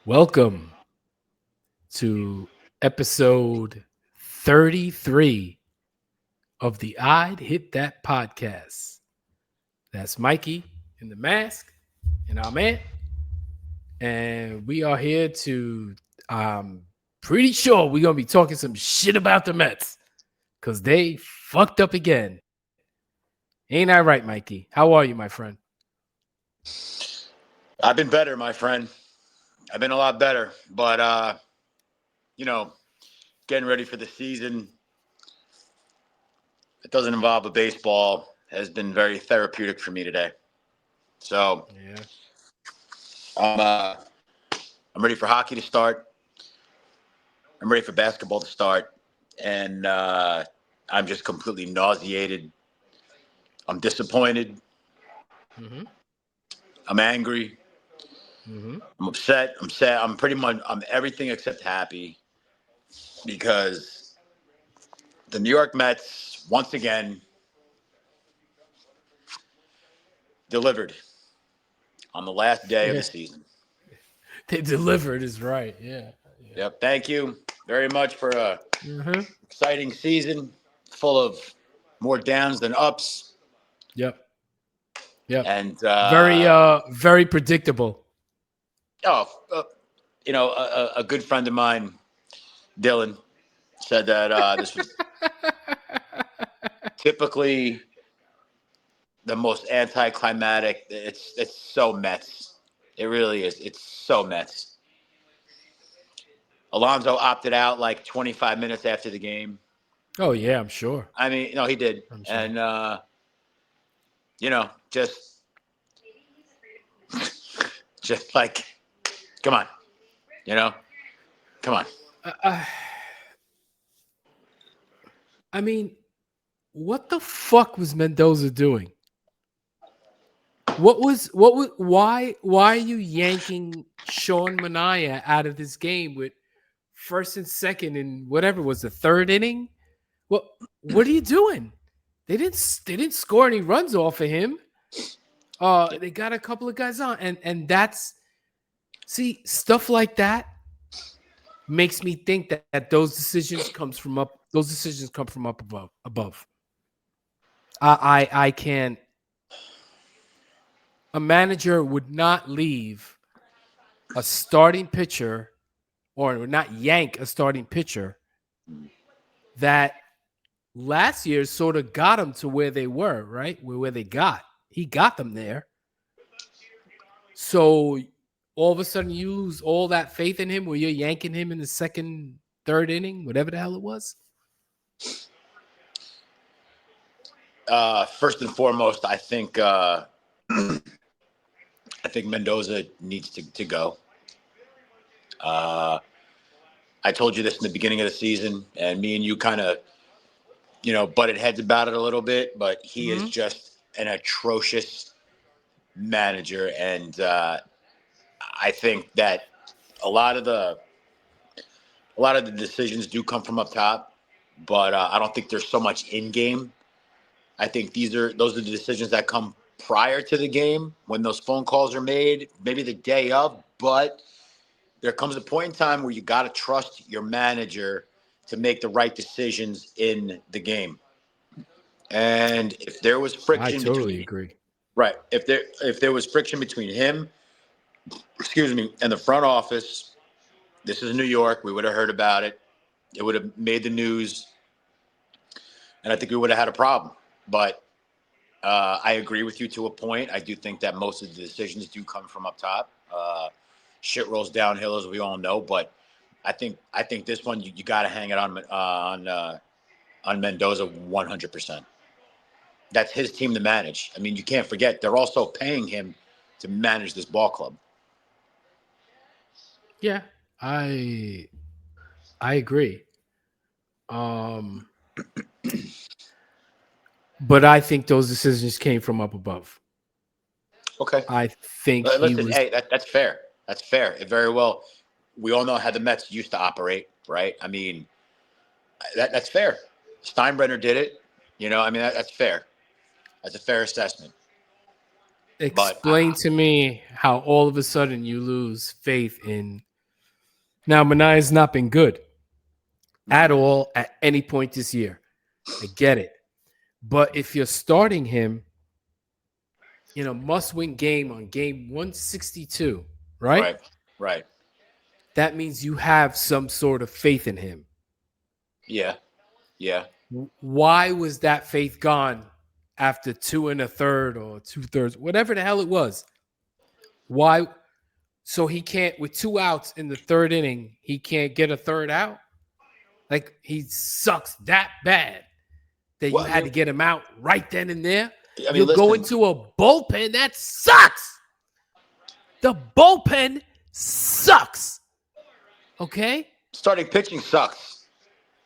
Welcome to episode 33 of the I'd Hit That podcast. That's Mikey in the mask and I'm Ant. And we are here to, I'm pretty sure we're going to be talking some shit about the Mets because they fucked up again. Ain't I right, Mikey? How are you, my friend? I've been better, my friend. I've been a lot better, but you know, getting ready for the season. It doesn't involve a baseball. Has been very therapeutic for me today. So Yeah. I'm uh, I'm ready for hockey to start. I'm ready for basketball to start, and I'm just completely nauseated. I'm disappointed. Mm-hmm. I'm angry. Mm-hmm. I'm upset. I'm sad. I'm everything except happy because the New York Mets once again delivered on the last day of the Yeah. season. They delivered is right. Yeah. Yeah. Yep. Thank you very much for a Mm-hmm. exciting season full of more downs than ups. Yep. Yep. And Very predictable. oh, a good friend of mine, Dylan, said that this was typically the most anticlimactic. It's so Mets. It really is. It's so Mets. Alonso opted out like 25 minutes after the game. Oh yeah, I'm sure. I mean, no, he did, I'm sure. and just like, come on, you know, come on. Uh, uh, I mean, what the fuck was Mendoza doing? Why are you yanking Sean Mania out of this game with first and second and whatever was the third inning? What are you doing? They didn't score any runs off of him. They got a couple of guys on, and that's see stuff like that makes me think that those decisions come from up above. I can't. A manager would not leave a starting pitcher or would not yank a starting pitcher that last year sort of got them to where they were, right? Where they got. He got them there. So all of a sudden you lose all that faith in him where you're yanking him in the second, third inning, whatever the hell it was. First and foremost, I think Mendoza needs to go. Uh, I told you this in the beginning of the season, and me and you kind of, butted heads about it a little bit. But he is Mm-hmm. just an atrocious manager, and I think that a lot of the a lot of the decisions do come from up top, but I don't think there's so much in game. I think those are the decisions that come prior to the game when those phone calls are made, maybe the day of. But there comes a point in time where you got to trust your manager to make the right decisions in the game. And if there was I friction totally between agree. right, if there was friction between him, excuse me, and the front office, this is New York. We would have heard about it. It would have made the news, and I think we would have had a problem. But I agree with you to a point. I do think that most of the decisions do come from up top. Shit rolls downhill, as we all know. But I think this one you got to hang it on Mendoza 100%. That's his team to manage. I mean, you can't forget they're also paying him to manage this ball club. Yeah, I I agree. Um, but I think those decisions came from up above. Okay. I think he Listen, was hey, that's fair. That's fair. It very well. We all know how the Mets used to operate, right? I mean, that's fair. Steinbrenner did it. I mean, that's fair. That's a fair assessment. But explain to me how all of a sudden you lose faith in Now, Manaya's not been good at Mhm. all at any point this year. I get it. But if you're starting him in a must-win game on game 162, right? Right. Right. That means you have some sort of faith in him. Yeah. Yeah. Why was that faith gone after 2 1/3 or 2/3, whatever the hell it was? Why? So he can't, with 2 outs in the third inning, he can't get a third out? Like he sucks that bad that you Well, had to get him out right then and there? I mean, You'll go listen. into a bullpen that sucks. The bullpen sucks. Okay? Starting pitching sucks.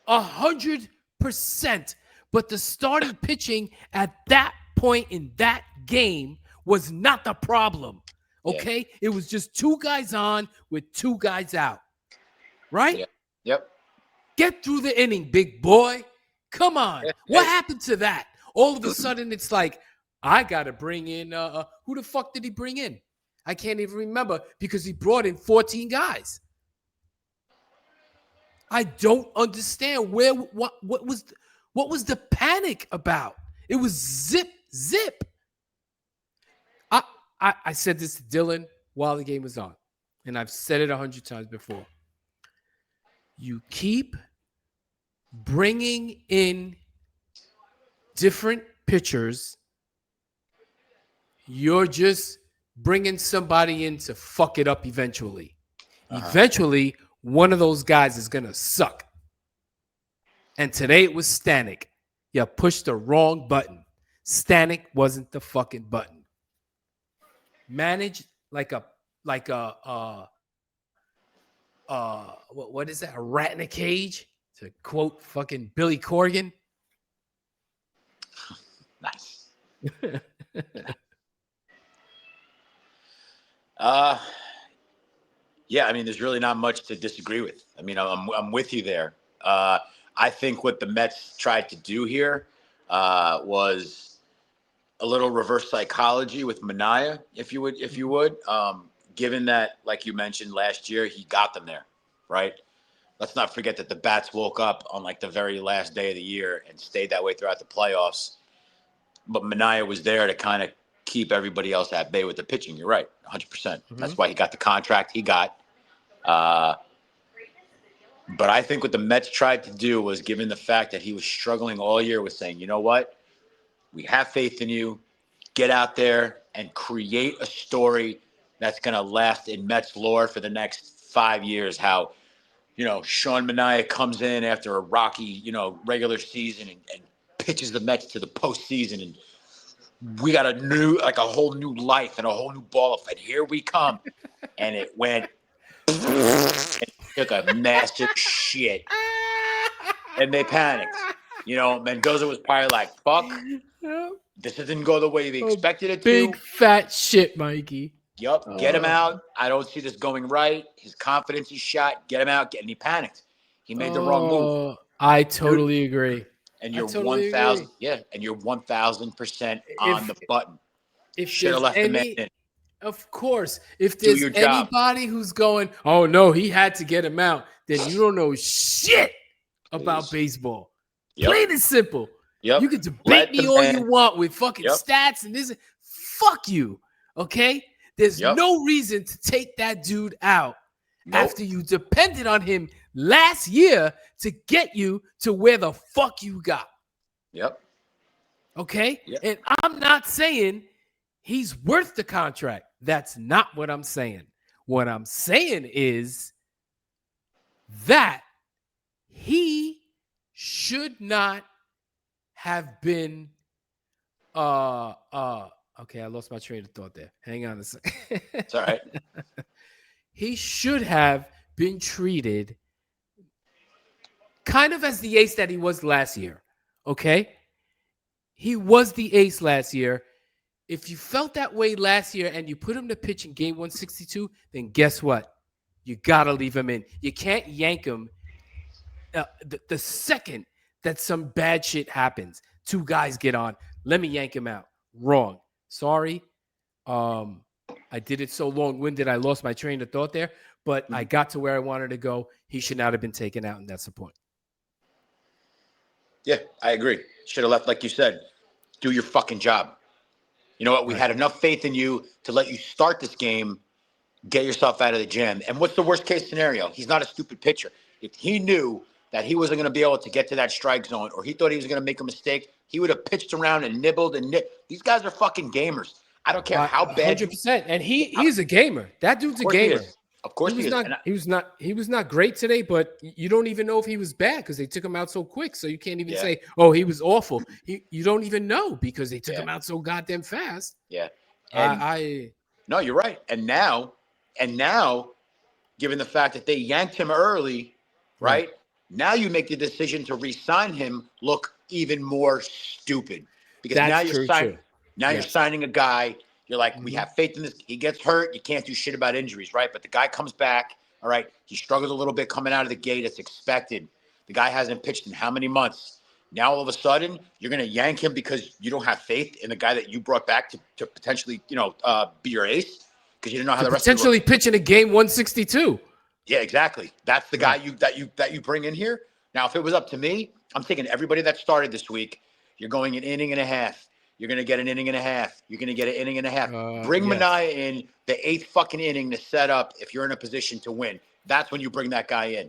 100%. But the starting pitching at that point in that game was not the problem. Okay? Yeah. It was just 2 guys on with 2 guys out. Right? Yeah. Yep. Get through the inning, big boy. Come on. What happened to that? All of a sudden, it's like, I got to bring in, who the fuck did he bring in? I can't even remember because he brought in 14 guys. I don't understand what was the panic about? It was zip. I said this to Dylan while the game was on, and I've said it 100 times before. You keep bringing in different pitchers, you're just bringing somebody in to fuck it up eventually. Eventually, one of those guys is going to suck. And today it was Stanek. You pushed the wrong button. Stanek wasn't the fucking button. Managed like a what is that? A rat in a cage? To quote fucking Billy Corgan. Nice. Yeah, I mean, there's really not much to disagree with. I mean, I'm with you there. I think what the Mets tried to do here was a little reverse psychology with Manaea, if you would. Given that, like you mentioned last year, he got them there, right? Let's not forget that the Bats woke up on like the very last day of the year and stayed that way throughout the playoffs. But Manaea was there to kind of keep everybody else at bay with the pitching. You're right, 100%. Mm-hmm. That's why he got the contract he got. But I think what the Mets tried to do was, given the fact that he was struggling all year, was saying, you know what? We have faith in you. Get out there and create a story that's going to last in Mets lore for the next 5 years. How, Sean Manaea comes in after a rocky, regular season and pitches the Mets to the postseason, and we got a whole new life and a whole new ball of it. Here we come. And it went and took a massive shit. And they panicked. Mendoza was probably like, fuck. This didn't go the way we expected it to. Big fat shit, Mikey. Yup. Get him out. I don't see this going right. His confidence is shot. Get him out. And he panicked. He made the wrong move. I totally agree. And you're 1,000. Yeah. And you're 1,000% on the button. If should have left the man in. Of course. If there's anybody who's going, oh no, he had to get him out, then you don't know shit about baseball. Plain and simple. Yep. You can debate me all you want with fucking stats and this. Fuck you. Okay? There's no reason to take that dude out after you depended on him last year to get you to where the fuck you got. Yep. Okay? Yep. And I'm not saying he's worth the contract. That's not what I'm saying. What I'm saying is that he should not have been okay, I lost my train of thought there. Hang on a second. It's all right. He should have been treated kind of as the ace that he was last year. Okay? He was the ace last year. If you felt that way last year and you put him to pitch in game 162, then guess what? You got to leave him in. You can't yank him the second that some bad shit happens. 2 guys get on. Let me yank him out. Wrong. Sorry. I did it so long-winded I lost my train of thought there. but I got to where I wanted to go. He should not have been taken out, and that's the point. Yeah, I agree. Should have left, like you said. Do your fucking job. You know what? We Right. had enough faith in you to let you start this game, get yourself out of the gym. And what's the worst case scenario? He's not a stupid pitcher. If he knew that he wasn't going to be able to get to that strike zone, or he thought he was going to make a mistake, he would have pitched around and nibbled and These guys are fucking gamers. I don't care how bad you. 100%. And he's a gamer. That dude's a Of course he gamer. is. Of course he is. He was not great today, but you don't even know if he was bad because they took him out so quick. So you can't even say, "Oh, he was awful." You don't even know because they took him out so goddamn fast. Yeah. No, you're right. And now, given the fact that they yanked him early, right? Now you make the decision to re-sign him look even more stupid because you're signing a guy. You're like, we have faith in this. He gets hurt. You can't do shit about injuries, right? But the guy comes back. All right. He struggles a little bit coming out of the gate. It's expected. The guy hasn't pitched in how many months? Now, all of a sudden, you're going to yank him because you don't have faith in the guy that you brought back to potentially, be your ace because you didn't know how the rest potentially pitch in a game 162. Yeah, exactly. That's the guy you bring in here. Now, if it was up to me, I'm taking everybody that started this week. You're going an inning and a half. You're going to get an inning and a half. You're going to get an inning and a half. Bring Manaea in the 8th fucking inning to set up if you're in a position to win. That's when you bring that guy in.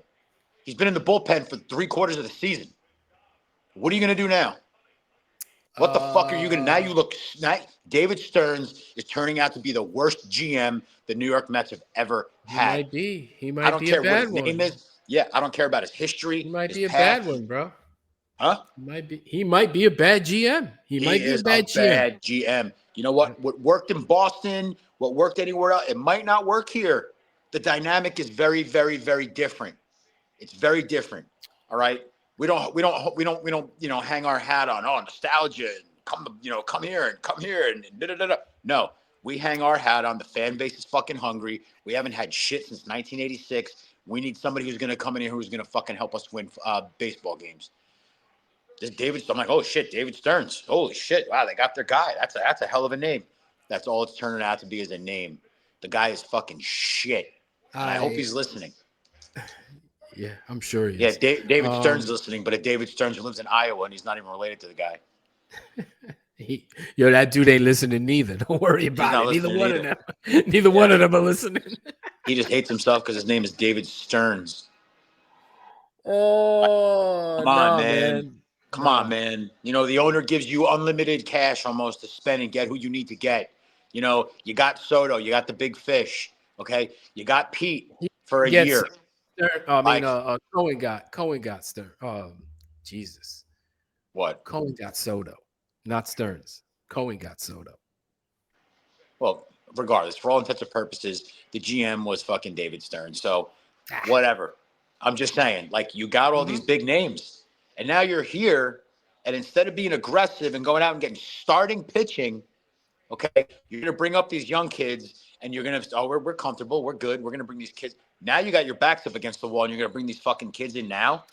He's been in the bullpen for 3/4 of the season. What are you going to do now? What the fuck are you going to – now David Stearns is turning out to be the worst GM the New York Mets have ever had. He might be a bad one. I don't care what his name is. Yeah, I don't care about his history. He might be a bad one, bro. Huh? He might be a bad GM. He might be a bad GM. You know what? What worked in Boston, what worked anywhere else, it might not work here. The dynamic is very, very, very different. It's very different. All right. We don't hang our hat on nostalgia and come here and da da da. No, we hang our hat on the fan base is fucking hungry. We haven't had shit since 1986. We need somebody who's going to come in here who's going to fucking help us win baseball games. I'm like, oh shit, David Stearns. Holy shit. Wow, they got their guy. That's a hell of a name. That's all it's turning out to be is a name. The guy is fucking shit. I hope he's listening. Yeah, I'm sure he is. Yeah, David Stearns is listening, but a David Stearns who lives in Iowa and he's not even related to the guy. That dude ain't listening neither. Don't worry about it. Neither one of them are listening. He just hates himself because his name is David Stearns. Oh, come on, man. Come on, man. The owner gives you unlimited cash almost to spend and get who you need to get. You got Soto, you got the big fish. Okay, you got Pete for a year. Cohen got Stearns. Jesus. What? Cohen got Soto, not Stearns. Cohen got Soto. Well, regardless, for all intents and purposes, the GM was fucking David Stearns. So, whatever. I'm just saying, you got all these big names, and now you're here, and instead of being aggressive and going out and getting starting pitching, okay, you're going to bring up these young kids, and you're going to, we're comfortable, we're good, we're going to bring these kids. Now you got your backs up against the wall, and you're going to bring these fucking kids in now?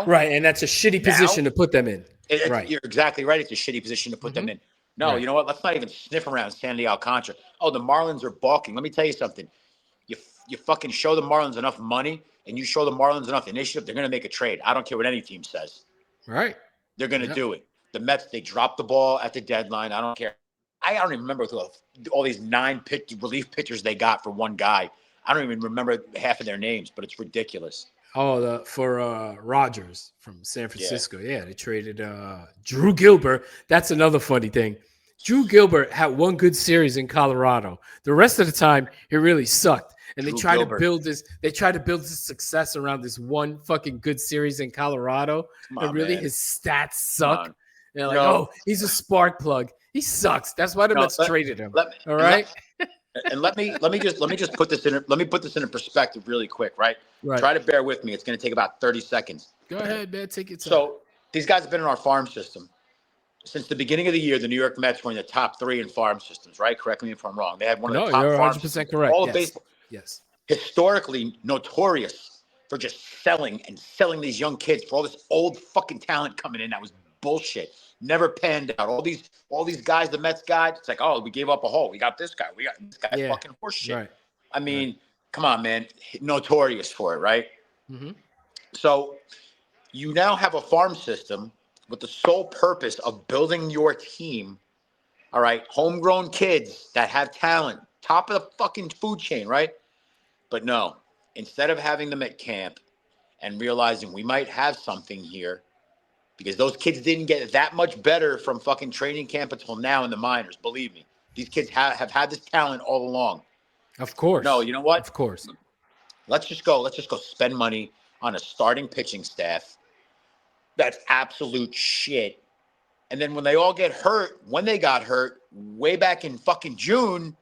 Right, and that's a shitty position to put them in. Right. You're exactly right. It's a shitty position to put them in. No, you know what? Let's not even sniff around Sandy Alcantara. Oh, the Marlins are balking. Let me tell you something. You fucking show the Marlins enough money and you show the Marlins enough initiative, they're going to make a trade. I don't care what any team says. Right. They're going to do it. The Mets, they dropped the ball at the deadline. I don't care. I don't even remember all these 9 relief pitchers they got for one guy. I don't even remember half of their names, but it's ridiculous. Oh, for Rogers from San Francisco. Yeah, they traded Drew Gilbert. That's another funny thing. Drew Gilbert had one good series in Colorado. The rest of the time, he really sucked. And they tried to build this success around this one fucking good series in Colorado. And really, his stats suck. They're like, he's a spark plug. He sucks. That's why the Mets traded him. All right. Let me just put this in. Let me put this in perspective really quick, right? Try to bear with me. It's going to take about 30 seconds. Go ahead, man. Take your time. So these guys have been in our farm system since the beginning of the year. The New York Mets were in the top 3 in farm systems, right? Correct me if I'm wrong. They had one of the top you're farm 100% systems correct. All of baseball. Yes. Historically notorious for just selling these young kids for all this old fucking talent coming in. That was bullshit. Never panned out. All these guys the Mets got, it's like, oh, we gave up a hole. We got this guy. We got this guy fucking horseshit. Right. I mean, come on, man, notorious for it, right? Mm-hmm. So you now have a farm system with the sole purpose of building your team. All right, homegrown kids that have talent, top of the fucking food chain, right? But no, instead of having them at camp and realizing we might have something here, because those kids didn't get that much better from fucking training camp until now in the minors. Believe me, these kids have had this talent all along. Of No, course. you know what? Of course. Let's just go. Let's just go spend money on a starting pitching staff. That's absolute shit. And then when they all get hurt, when they got hurt way back in fucking June,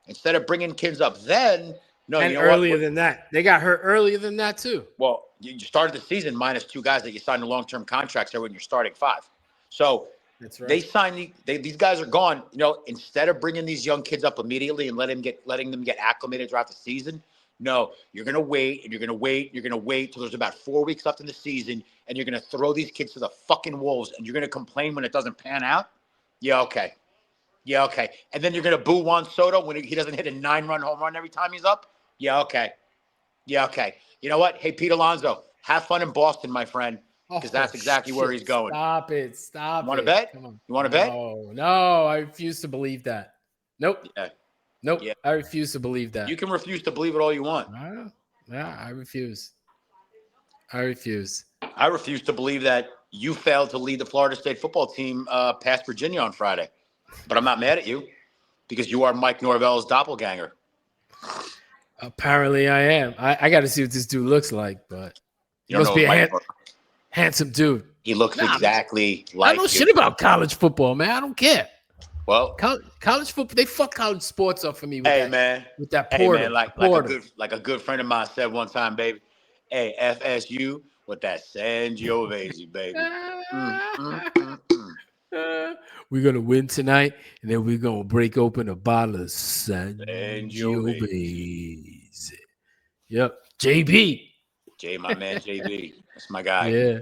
instead of bringing kids up then, no, And you know what? earlier than that. They got hurt earlier than that, too. Well, you started the season minus 2 guys that you signed to long-term contracts there when you're starting 5. So That's they right. signed these guys are gone. You know, instead of bringing these young kids up immediately and letting them get acclimated throughout the season, no, you're gonna wait and you're gonna wait till there's about 4 weeks left in the season, and you're gonna throw these kids to the fucking wolves, and you're gonna complain when it doesn't pan out. Yeah, okay. Yeah, okay. And then you're gonna boo Juan Soto when he doesn't hit a 9-run home run every time he's up. Yeah, okay. Yeah, okay. You know what? Hey, Pete Alonso, have fun in Boston, my friend, because Oh, that's exactly where shit. he's going. Stop it. You Stop want to it. bet? Come on. You want to bet? No, I refuse to believe that. Nope. Yeah. Nope. Yeah. I refuse to believe that. You can refuse to believe it all you want. Yeah, I refuse. I refuse. I refuse to believe that you failed to lead the Florida State football team past Virginia on Friday. But I'm not mad at you because you are Mike Norvell's doppelganger. Apparently I am. I got to see what this dude looks like, but he You don't must know be a Mike. handsome dude. He looks exactly I like know you. shit about college football, man. I don't care. Well, College football, they fuck college sports up for me with hey that. man, With that hey portal. man, like a good friend of mine said one time, baby. Hey, FSU with that Sangiovese, baby. We're gonna win tonight, and then we're gonna break open a bottle of Sangiovese. Yep, JB. My man, JB. That's my guy. Yeah,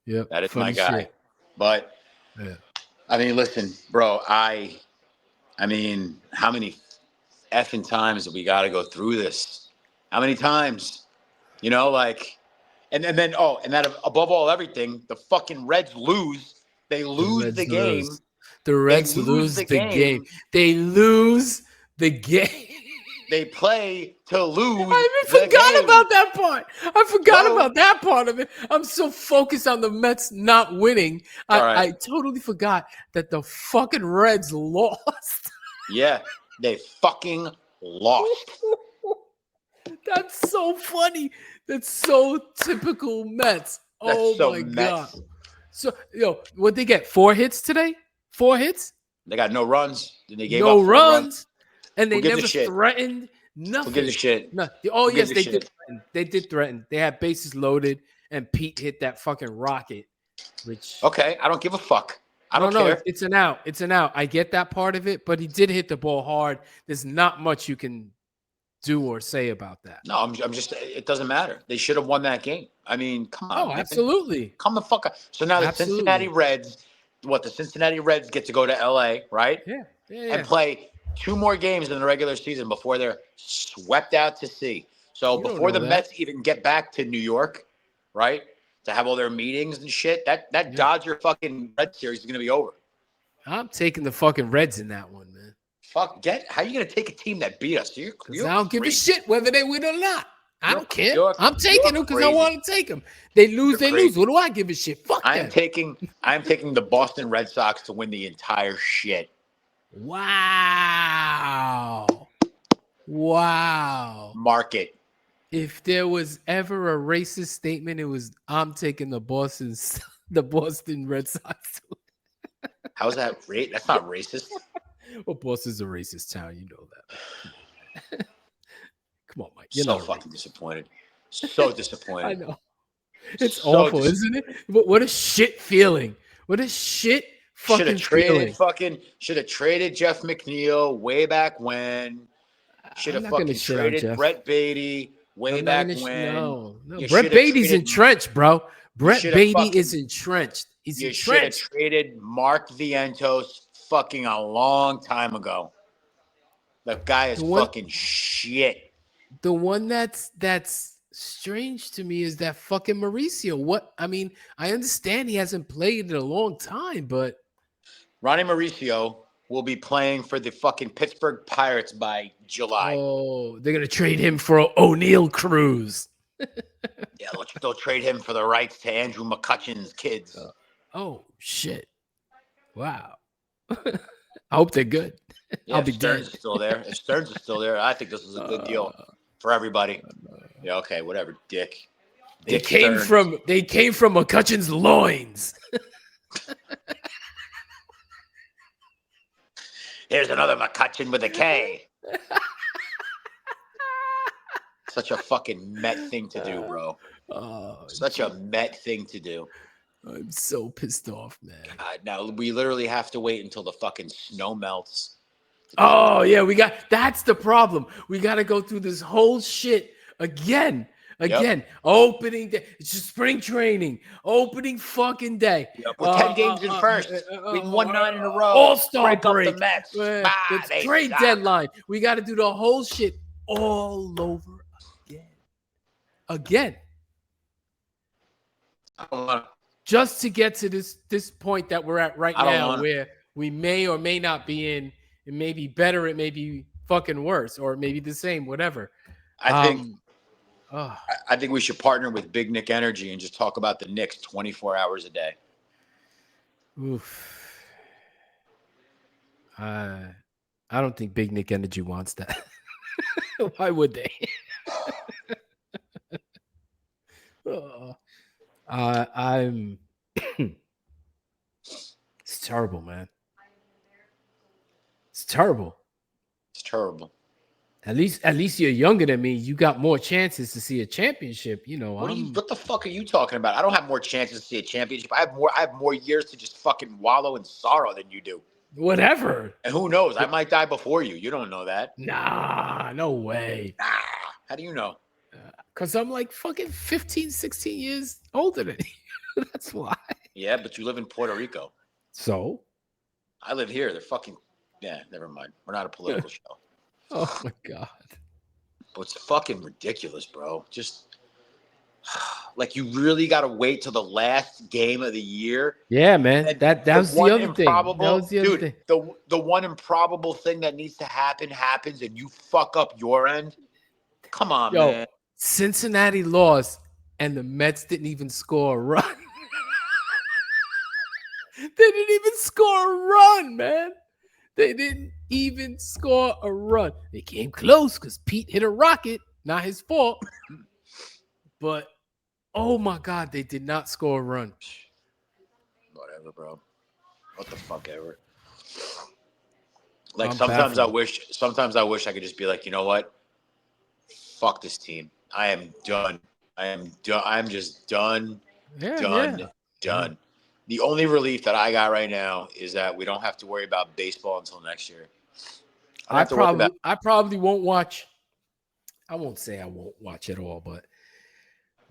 yep. That is my Funny guy. shit. But Yeah. I mean, listen, bro. I mean, how many effing times do we got to go through this? How many times? You know, like, and then and that above all everything, the fucking Reds lose. They lose the game. The Reds lose the game. They lose the game. They play to lose. I even forgot about that part. I forgot about that part of it. I'm so focused on the Mets not winning. I totally forgot that the fucking Reds lost. Yeah, they fucking lost. That's so funny. That's so typical Mets. Oh my God. So, what'd they get? 4 hits today? 4 hits? They got no runs. They gave no up runs. And they never threatened nothing. Who gives a shit? No. Oh, yes, they did threaten. They did threaten. They had bases loaded, and Pete hit that fucking rocket. Which okay, I don't give a fuck. I don't care. It's an out. It's an out. I get that part of it, but he did hit the ball hard. There's not much you can do or say about that. No, I'm just. It doesn't matter. They should have won that game. I mean, come on. Oh, absolutely. Come the fuck up. So now the Cincinnati Reds, the Cincinnati Reds get to go to LA, right? Yeah. And play 2 more games in the regular season before they're swept out to sea. So before the Mets even get back to New York, right, to have all their meetings and shit, that Dodger fucking Red series is gonna be over. I'm taking the fucking Reds in that one, man. How are you gonna take a team that beat us? Because I don't give a shit whether they win or not. I don't care. I'm taking them because I crazy. want to take them. They lose, they lose. What do I give a shit? Fuck them. I'm taking the Boston Red Sox to win the entire shit. Wow. Mark it. If there was ever a racist statement, it was I'm taking the Boston Red Sox. How's that? That's not racist. Well, Boston's a racist town. You know that. Come on, Mike. You're so fucking disappointed. So disappointed. I know. It's so awful, isn't it? But what a shit feeling. What a shit fucking feeling. Should have traded Jeff McNeil way back when. Should have fucking traded Brett Beatty way back when. No. Brett Beatty's entrenched, bro. Brett Beatty is entrenched. He's entrenched. You should have traded Mark Vientos fucking a long time ago. The guy is fucking shit. The one that's strange to me is that fucking Mauricio. What I mean, I understand he hasn't played in a long time, but Ronnie Mauricio will be playing for the fucking Pittsburgh Pirates by July. oh, they're gonna trade him for O'Neal Cruz. Yeah, they'll trade him for the rights to Andrew McCutcheon's kids. Oh shit! Wow. I hope they're good. Yeah, I'll if be Stearns dead. is still there. If Stearns is still there, I think this is a good deal for everybody. Yeah, okay, whatever, Dick. They Dick came Stearns. from McCutcheon's loins. Here's another McCutcheon with a K. Such a fucking Met thing to do, bro. Oh, Such a Met thing to do. I'm so pissed off, man. Now we literally have to wait until the fucking snow melts. Oh yeah, that's the problem. We got to go through this whole shit again. Yep. Opening day. It's just spring training. Opening fucking day. Yep. We're 10 games in first. We won 9 in a row. All-Star Break up break. the Mets. The trade deadline. We got to do the whole shit all over again. I don't want to. Just to get to this point that we're at right now, where we may or may not be in. It may be better. It may be fucking worse, or it may be the same. Whatever. I think we should partner with Big Nick Energy and just talk about the Knicks 24 hours a day. Oof. I don't think Big Nick Energy wants that. Why would they? I'm. It's terrible, man. It's terrible. It's terrible. At least you're younger than me. You got more chances to see a championship. You know, what the fuck are you talking about? I don't have more chances to see a championship. I have more years to just fucking wallow in sorrow than you do. Whatever. And who knows? I might die before you. You don't know that. Nah, no way. Nah. How do you know? Because I'm like fucking 15, 16 years older than you. That's why. Yeah, but you live in Puerto Rico. So? I live here. They're fucking... Yeah, never mind. We're not a political show. Oh, my God. But it's fucking ridiculous, bro. Just... Like, you really got to wait till the last game of the year. Yeah, man. That was the other thing. That was the other thing. The one improbable thing that needs to happens, and you fuck up your end. Come on, man. Cincinnati lost, and the Mets didn't even score a run. They didn't even score a run, man. They didn't even score a run. They came close because Pete hit a rocket. Not his fault. But, oh, my God, they did not score a run. Whatever, bro. What the fuck ever. Like, sometimes I wish I could just be like, you know what? Fuck this team. I am done. I'm just done. Done. The only relief that I got right now is that we don't have to worry about baseball until next year. I probably won't watch. I won't say I won't watch at all, but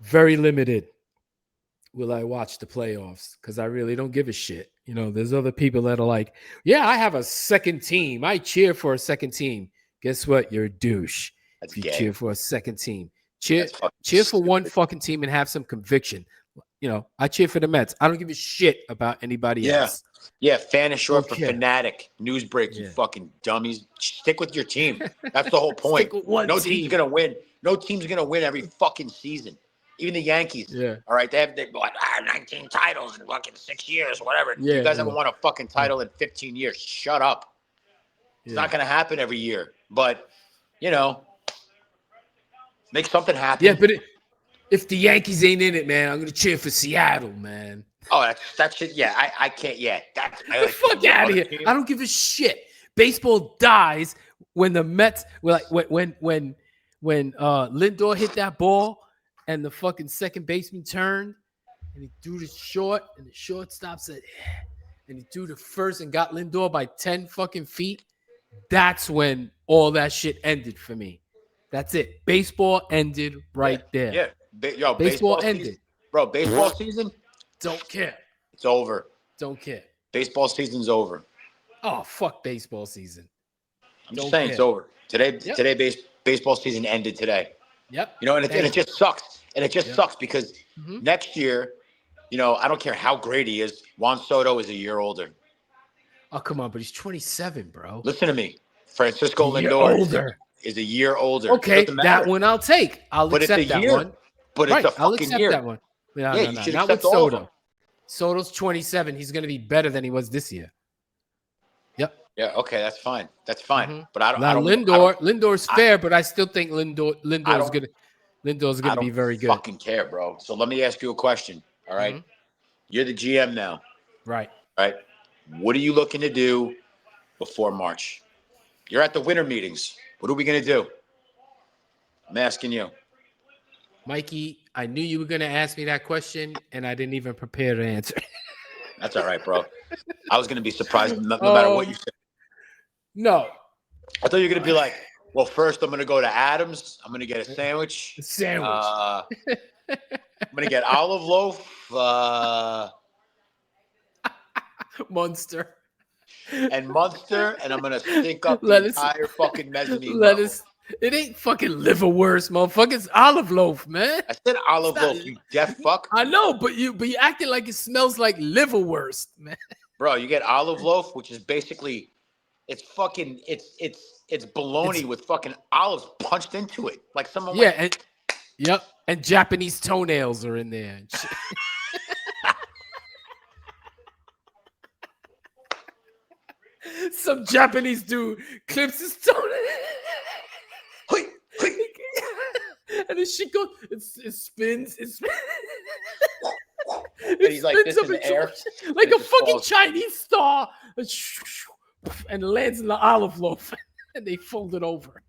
very limited will I watch the playoffs because I really don't give a shit. You know, there's other people that are like, yeah, I have a second team. I cheer for a second team. Guess what? You're a douche. That's if you gay. cheer for a second team. Cheer for one fucking team and have some conviction. You know, I cheer for the Mets. I don't give a shit about anybody else. Yeah, fan is short for fanatic. News break, you fucking dummies. Stick with your team. That's the whole point. Team's gonna win. No team's gonna win every fucking season. Even the Yankees. Yeah. All right. They have 19 titles in fucking 6 years, whatever. Yeah, you guys haven't won a fucking title in 15 years. Shut up. It's not gonna happen every year. But, you know, make something happen. Yeah, but if the Yankees ain't in it, man, I'm gonna cheer for Seattle, man. Oh, that shit. Yeah, I can't. Yeah, get the fuck out of here. Team. I don't give a shit. Baseball dies when the Mets, when Lindor hit that ball and the fucking second baseman turned and he threw the short and the shortstop said, and he threw the first and got Lindor by 10 fucking feet. That's when all that shit ended for me. That's it. Baseball ended there. Yeah. Baseball ended. Season, bro, baseball season? Don't care. It's over. Don't care. Baseball season's over. Oh, fuck baseball season. I'm just saying it's over. Today baseball season ended today. Yep. You know, and it just sucks. And it just Yep. sucks because next year, you know, I don't care how great he is. Juan Soto is a year older. Oh, come on, but he's 27, bro. Listen to me. Francisco You're Lindor older. is a year older. It Okay, doesn't that matter. one I'll take. I'll But it's a accept that year. one. But it's Right, a I'll fucking accept year. that one. No, Yeah, no, you no, should not with accept all of them. Soto. Soto's 27. He's going to be better than he was this year. Yep. Yeah, okay, that's fine. That's fine. But Now Lindor's fair, but I still think Lindor's going to be very good. Fucking care, bro. So let me ask you a question. All right, Mhm. you're the GM now. Right. Right. What are you looking to do before March? You're at the winter meetings. What are we gonna do? I'm asking you. Mikey, I knew you were going to ask me that question, and I didn't even prepare to answer. That's all right, bro. I was gonna be surprised no matter what you said. No. I thought you were gonna be like, well, first I'm gonna go to Adams. I'm gonna get a sandwich. I'm gonna get olive loaf. Munster. And Munster, and I'm gonna stink up the Lettuce. entire fucking mezzanine Lettuce. level. It ain't fucking liverwurst, motherfucker. It's olive loaf, man. I said olive loaf, you deaf fuck. I know, but you acting like it smells like liverwurst, man. Bro, you get olive loaf, which is basically it's bologna with fucking olives punched into it. Like someone and Japanese toenails are in there. And shit. Some Japanese dude clips his toenail. And then she goes, it spins. And he's like this in the air. Like a fucking Chinese star. And lands in the olive loaf. And they fold it over.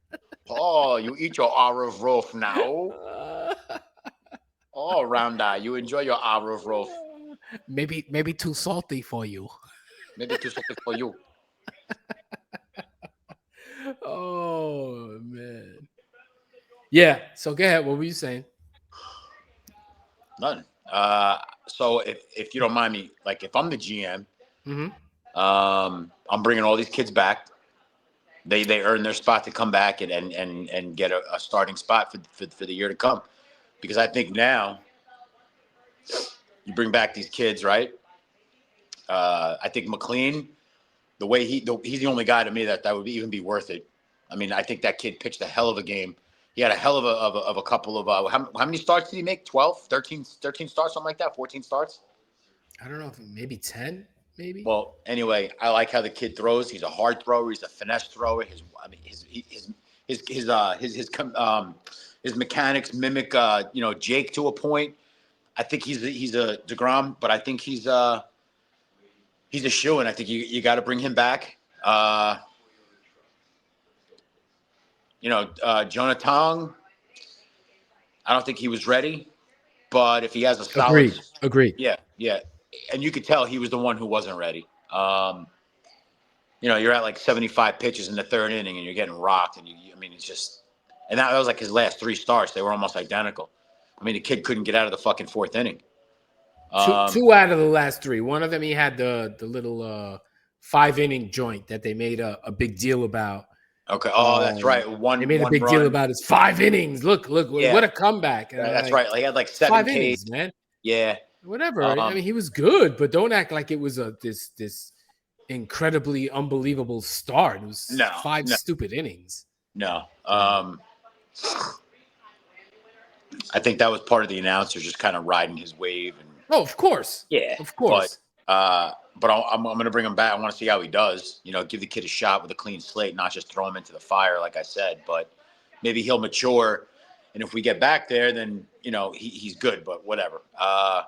Oh, you eat your olive loaf now. Oh, round eye, you enjoy your olive loaf. Maybe too salty for you. Maybe too salty for you. Oh man. Yeah. So go ahead. What were you saying? Nothing. So if you don't mind me, like if I'm the GM, I'm bringing all these kids back. They earn their spot to come back and get a starting spot for the year to come. Because I think now you bring back these kids, right? I think McLean, the way he's the only guy to me that would even be worth it. I mean, I think that kid pitched a hell of a game. He had a hell of a couple of how many starts did he make? 12, 13 starts, something like that, 14 starts? I don't know, if maybe 10, maybe. Well, anyway, I like how the kid throws. He's a hard thrower. He's a finesse thrower. His mechanics mimic Jake to a point. I think he's a DeGrom, but I think he's a shoo-in. I think you got to bring him back. Jonathan, I don't think he was ready, but if he has a solid, agreed. Yeah, and you could tell he was the one who wasn't ready. You're at like 75 pitches in the third inning, and you're getting rocked, and it's just, and that was like his last 3 starts. They were almost identical. I mean, the kid couldn't get out of the fucking 4th inning. Two out of the last 3. One of them he had the little 5-inning joint that they made a big deal about. Okay. Oh, that's right. They made a big deal about his 5 innings. Look, what a comeback! And that's right. Like, he had like 7 5 innings, man. Yeah. Whatever. I mean, he was good, but don't act like it was this incredibly unbelievable start. It was 5 stupid innings. No. I think that was part of the announcer just kind of riding his wave. Oh, of course. Yeah. Of course. But I'm going to bring him back. I want to see how he does. Give the kid a shot with a clean slate, not just throw him into the fire, like I said. But maybe he'll mature. And if we get back there, then, he's good. But whatever. I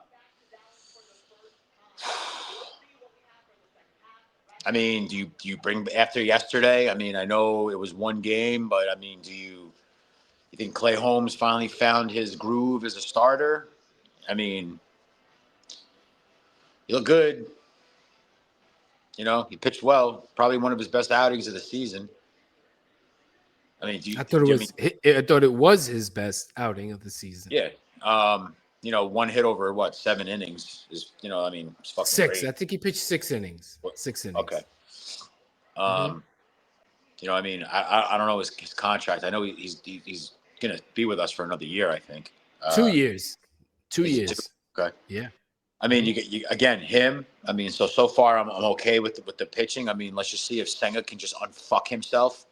mean, do you bring after yesterday? I mean, I know it was one game, but I mean, do you think Clay Holmes finally found his groove as a starter? I mean, he looked good. He pitched well. Probably one of his best outings of the season. I mean, I thought it was his best outing of the season. Yeah. One hit over 7 innings is, it's fucking 6. great. I think he pitched 6 innings. 6 innings. Okay. You know, I mean, I don't know his contract. I know he's gonna be with us for another year. I think. 2 years. Two Is it two? years. Okay. Yeah. I mean, you get again him. I mean, so far I'm okay with the pitching. I mean, let's just see if Senga can just unfuck himself,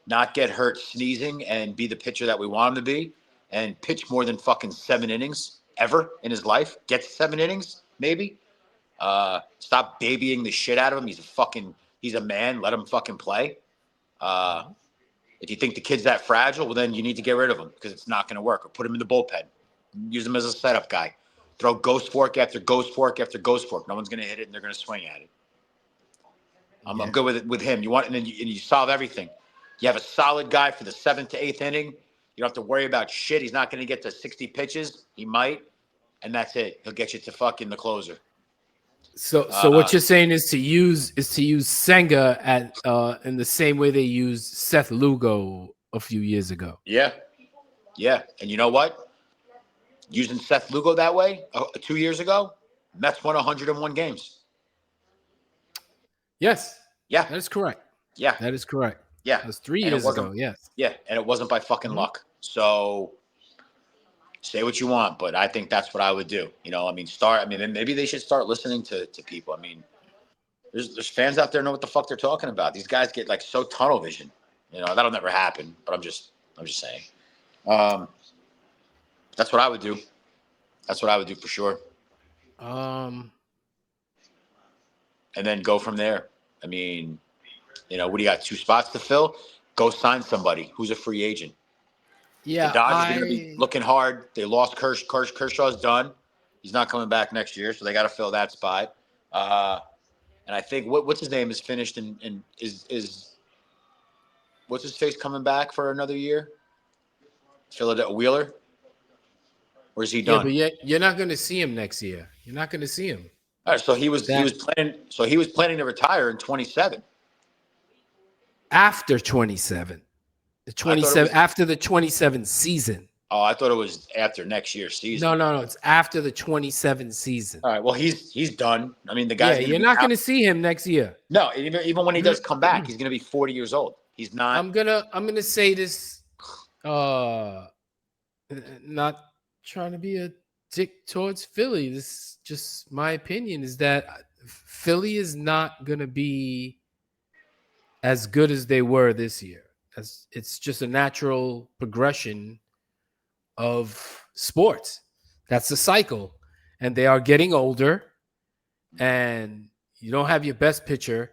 not get hurt sneezing, and be the pitcher that we want him to be, and pitch more than fucking 7 innings ever in his life. Get 7 innings maybe. Stop babying the shit out of him. He's a man. Let him fucking play. Uh, if you think the kid's that fragile, well then you need to get rid of him because it's not going to work. Or put him in the bullpen. Use him as a setup guy. Throw ghost fork after ghost fork after ghost fork. No one's going to hit it, and they're going to swing at it. I'm Yeah. good with it with him. You want, and then you solve everything. You have a solid guy for the 7th to 8th inning. You don't have to worry about shit. He's not going to get to 60 pitches. He might, and that's it. He'll get you to fucking the closer. So what you're saying is to use Senga at in the same way they used Seth Lugo a few years ago. Yeah, and you know what? Using Seth Lugo that way 2 years ago, Mets won 101 games. Yes. Yeah, That is correct. yeah, That is correct. yeah. That was 3 And years ago. Yes. Yeah, and it wasn't by fucking luck. So say what you want, but I think that's what I would do. You know, I mean, maybe they should start listening to people. I mean, there's fans out there know what the fuck they're talking about. These guys get like so tunnel vision. You know, that'll never happen. But I'm just saying. That's what I would do. That's what I would do for sure. Um. And then go from there. I mean, you know, what do you got? 2 spots to fill? Go sign somebody who's a free agent. Yeah. The Dodgers are going to be looking hard. They lost Kershaw's done. He's not coming back next year, so they got to fill that spot. And I think what's his name is finished and is what's his face coming back for another year? Philadelphia Wheeler, or is he done? Yeah, but you're not going to see him next year. You're not going to see him. All right, so he was planning to retire in 27. After 27. After the 27 season. Oh, I thought it was after next year's season. No. It's after the 27 season. All right. Well, he's done. I mean, the guy's you're not going to see him next year. No, even when he does come back, he's going to be 40 years old. He's not. I'm gonna say this. Not trying to be a dick towards Philly. This is just my opinion. Is that Philly is not gonna be as good as they were this year. It's just a natural progression of sports. That's the cycle. And they are getting older. And you don't have your best pitcher.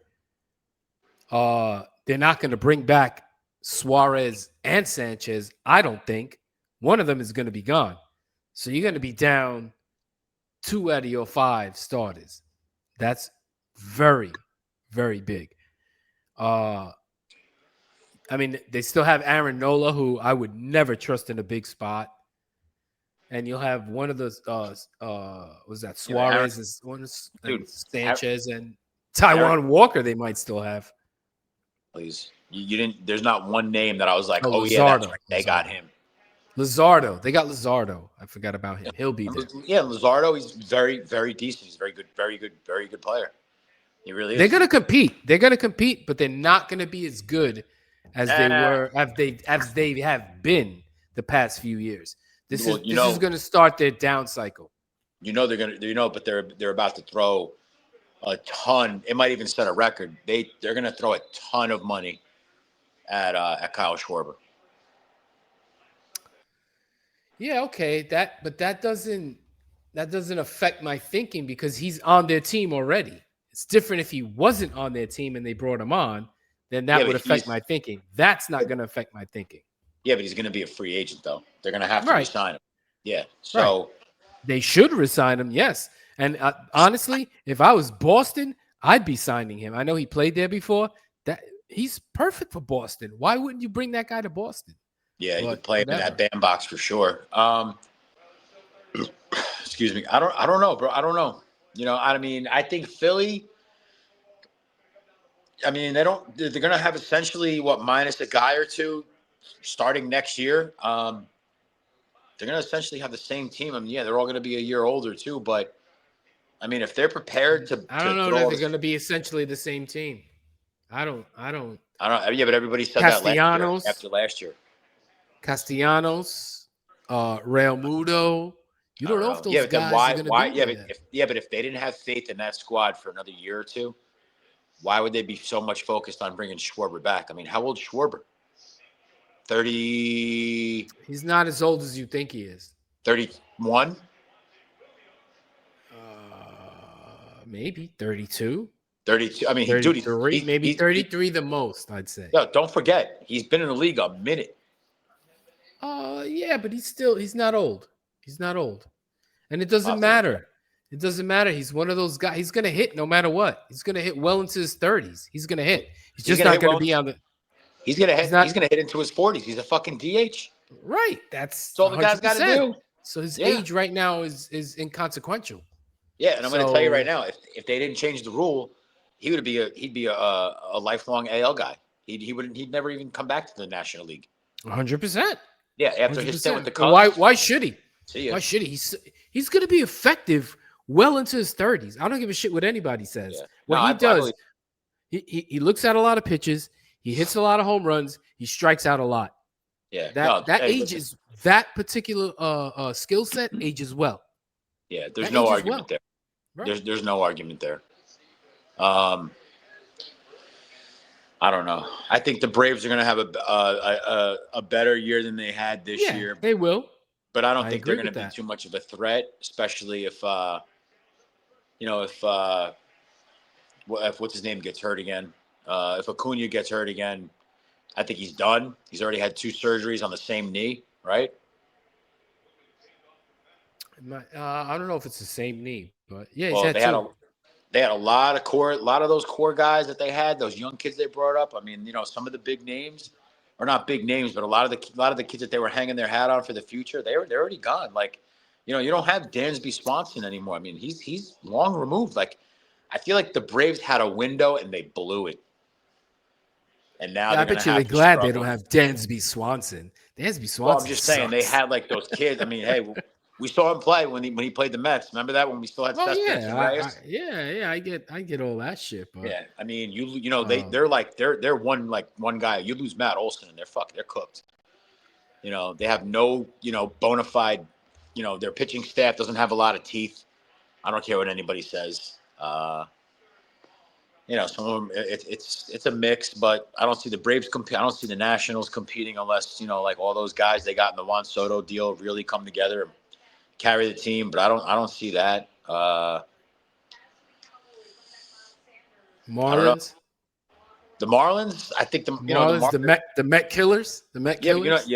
They're not going to bring back Suarez and Sanchez, I don't think. One of them is going to be gone. So you're going to be down 2 out of your 5 starters. That's very, very big. I mean, they still have Aaron Nola, who I would never trust in a big spot. And you'll have one of those, was that Suarez, and Sanchez, and Taiwan Walker they might still have. Please. You didn't, there's not one name that I was like, Luzardo. Yeah, that's right. They got him. Luzardo. They got Luzardo. I forgot about him. He'll be there. Yeah, Luzardo, he's very, very decent. He's very good player. He really is. They're going to compete. They're going to compete, but they're not going to be as good as they were, as they have been the past few years. This is going to start their down cycle. But they're about to throw a ton. It might even set a record. They're going to throw a ton of money at Kyle Schwarber. Yeah, okay. But that doesn't affect my thinking because he's on their team already. It's different if he wasn't on their team and they brought him on, then that would affect my thinking. That's not going to affect my thinking. Yeah, but he's going to be a free agent though. They're going to have to resign him. Yeah, so they should resign him. Yes, and honestly, if I was Boston, I'd be signing him. I know he played there before. That he's perfect for Boston. Why wouldn't you bring that guy to Boston? Yeah, he would play in that bandbox for sure. Excuse me. I don't know, bro. I don't know. I mean, I think Philly. I mean, they're going to have essentially minus a guy or two starting next year. They're going to essentially have the same team. I mean, yeah, they're all going to be a year older too. But I mean, if they're prepared to, I don't know that they're going to be essentially the same team. I don't. I don't know. Yeah, but everybody said that last year Castellanos, after last year. Castellanos, Real Muto. You I don't don't know if know. Yeah, those but then guys are why? going to Why? be Yeah, but there. if they didn't have faith in that squad for another year or two, why would they be so much focused on bringing Schwarber back? I mean, how old Schwarber? 30, He's not as old as you think he is. 31? Maybe 32, 32. I mean, dude, 33, maybe 33 the most, I'd say. no, don't forget, he's been in the league a minute. Yeah, but he's not old. He's not old. And it I'll doesn't have to look matter. It doesn't matter. He's one of those guys. He's going to hit no matter what. He's going to hit well into his 30s. He's going to hit. He's He's just gonna not hit going to well. be on the He's gonna he's hit. not He's gonna hit into his 40s. He's a fucking DH. right. That's That's all the guy's got to 100%. do. So his Yeah, age right now is inconsequential. yeah. And I'm gonna tell you right So now, if they didn't change the rule, he'd be a lifelong AL guy. He'd never even come back to the National League. 100%. Yeah, after his stint with 100%. the And Cubs. why should he? See ya. Why should he? He's going to be effective well into his 30s. I don't give a shit what anybody says. Yeah. No, What he I does, believe. he looks at a lot of pitches, he hits a lot of home runs, he strikes out a lot. Yeah. That No. that Hey, listen. ages that particular skill set ages well. Yeah. There's That no ages argument well. there. Right. There's no argument there. Um, I don't know. I think the Braves are going to have a better year than they had this Yeah, year, they will. but I don't I think they're agree going to with be that. too much of a threat, especially if if what's his name gets hurt again. If Acuna gets hurt again, I think he's done. He's already had 2 surgeries on the same knee, right? I don't know if it's the same knee, but yeah, he's Well, had two. they had a lot of those core guys that they had, those young kids they brought up. I mean, some of the big names, or not big names, but a lot of the kids that they were hanging their hat on for the future, they're already gone. Like, you don't have Dansby Swanson anymore. I mean, he's long removed. Like, I feel like the Braves had a window and they blew it, and now Yeah, I they're gonna bet you they're have to glad they don't struggle. have Dansby Swanson. Dansby Well, I'm Swanson just saying they sucks. had like those kids. I mean, hey, we saw him play when he played the Mets. Remember that when we still had Oh Cespedes yeah, and Reyes? yeah, I get all that shit, but Yeah, I mean, um, they're one guy. You lose Matt Olson and they're cooked. They have no bona fide. Their pitching staff doesn't have a lot of teeth. I don't care what anybody says. Some of them it's a mix, but I don't see the Braves compete. I don't see the Nationals competing unless like all those guys they got in the Juan Soto deal really come together and carry the team. But I don't see that. I don't know. Marlins, The Marlins, I think the Marlins, Marlins. The Met killers, the Met Yeah, but killers.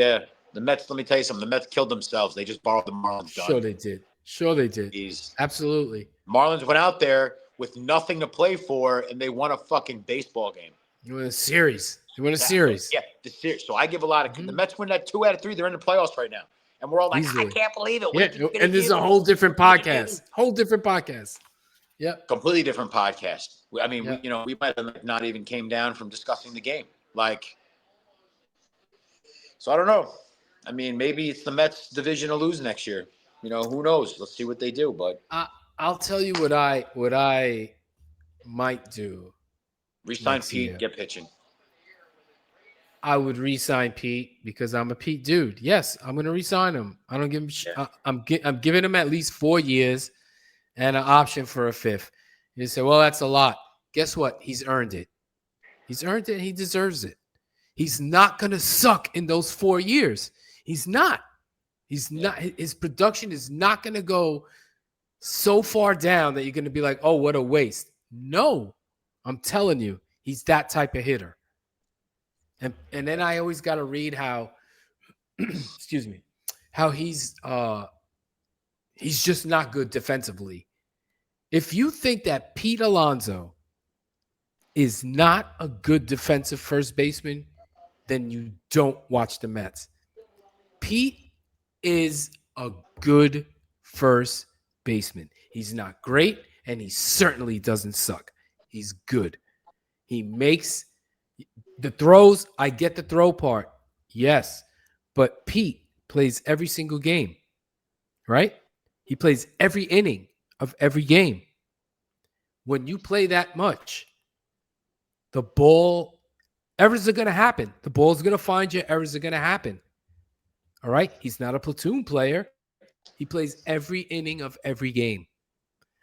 the Mets. Let me tell you something. The Mets killed themselves. They just borrowed the Marlins. Sure Done. they did. Sure they did. These Absolutely. Marlins went out there with nothing to play for, and they won a fucking baseball game. You win a series. You win a Yeah, series yeah, the series. So I give a lot of the Mhm. Mets win that 2 out of 3. They're in the playoffs right now, and we're all like, I Easily. can't believe it. What Yeah, do you think you're gonna and this is do? a whole different What are you gonna do? podcast. Whole different podcast. Yep. Completely different podcast. I mean, Yep. we might have not even came down from discussing the game. Like, so I don't know. I mean, maybe it's the Mets division to lose next year. Who knows? Let's see what they do. But I'll tell you what I might do re-sign next Pete, year. get pitching. I would re-sign Pete because I'm a Pete dude. Yes, I'm going to re-sign him. I don't give him. Yeah. I'm giving him at least 4 years and an option for a 5th. You say, well, that's a lot. Guess what? He's earned it. He's earned it. And he deserves it. He's not going to suck in those 4 years. He's not. He's not. His production is not going to go so far down that you're going to be like, oh, what a waste. No, I'm telling you, he's that type of hitter. And then I always got to read how, excuse me, how he's just not good defensively. If you think that Pete Alonso is not a good defensive first baseman, then you don't watch the Mets. Pete is a good first baseman. He's not great, and he certainly doesn't suck. He's good. He makes the throws. I get the throw part. Yes. But Pete plays every single game, right? He plays every inning of every game. When you play that much, the ball Errors are going to happen. The ball's going to find you. Errors are going to happen. All right. He's not a platoon player. He plays every inning of every game.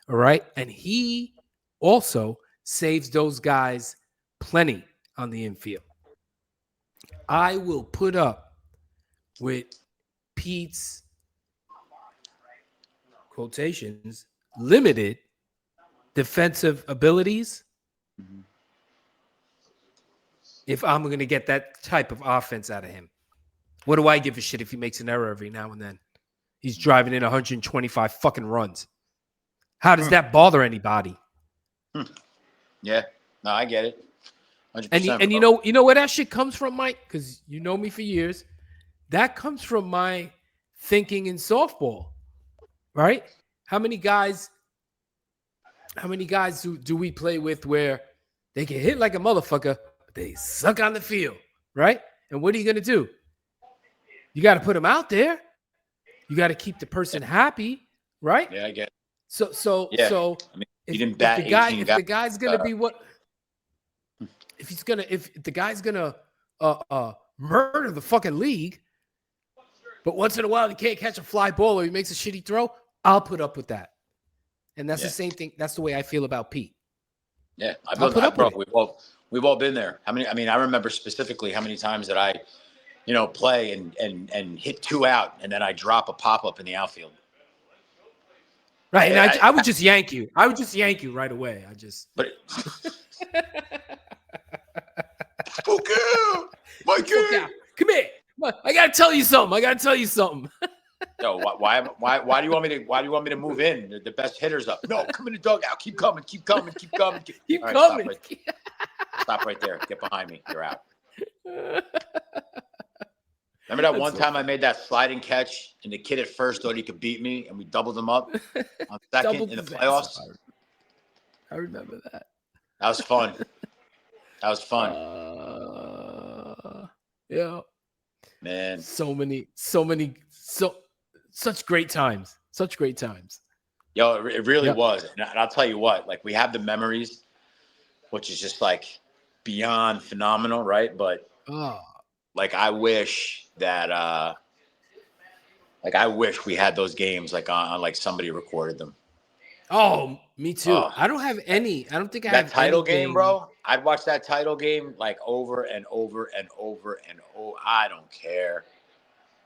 All right. And he also saves those guys plenty on the infield. I will put up with Pete's quotations limited defensive abilities if I'm going to get that type of offense out of him. What do I give a shit if he makes an error every now and then? He's driving in 125 fucking runs. How does that bother anybody? Yeah, no, I get it. 100%, and you know where that shit comes from, Mike? Because you know me for years. That comes from my thinking in softball, right? How many guys do we play with where they can hit like a motherfucker, but they suck on the field, right? And what are you going to do? You got to put them out there. You got to keep the person happy, right? Yeah, I get it. So I mean, he didn't bat 18 if the guy's going to be what if the guy's going to murder the fucking league, but once in a while he can't catch a fly ball or he makes a shitty throw, I'll put up with that. And that's the same thing. That's the way I feel about Pete. Yeah, I'll put up with it. We've all been there. I remember specifically how many times that I, play and hit 2 out, and then I drop a pop up in the outfield. Right, and I would just yank you. I would just yank you right away. But okay, Mikey, come here. I gotta tell you something. Yo, why do you want me to move in? The best hitter's up. No, come in the dugout. Keep coming. Keep All right, coming. Stop right there. Get behind me. You're out. Remember that one time I made that sliding catch and the kid at first thought he could beat me and we doubled him up on second in the playoffs? I remember that. That was fun. Yeah. Man. Such great times. Such great times. Yo, it really was. And I'll tell you what, like we have the memories, which is just like beyond phenomenal, right? But like I wish that I wish we had those games like on like somebody recorded them. Oh, me too. I don't have any. I don't think I have that title anything. Game, bro. I'd watch that title game like over and over and over and over. I don't care.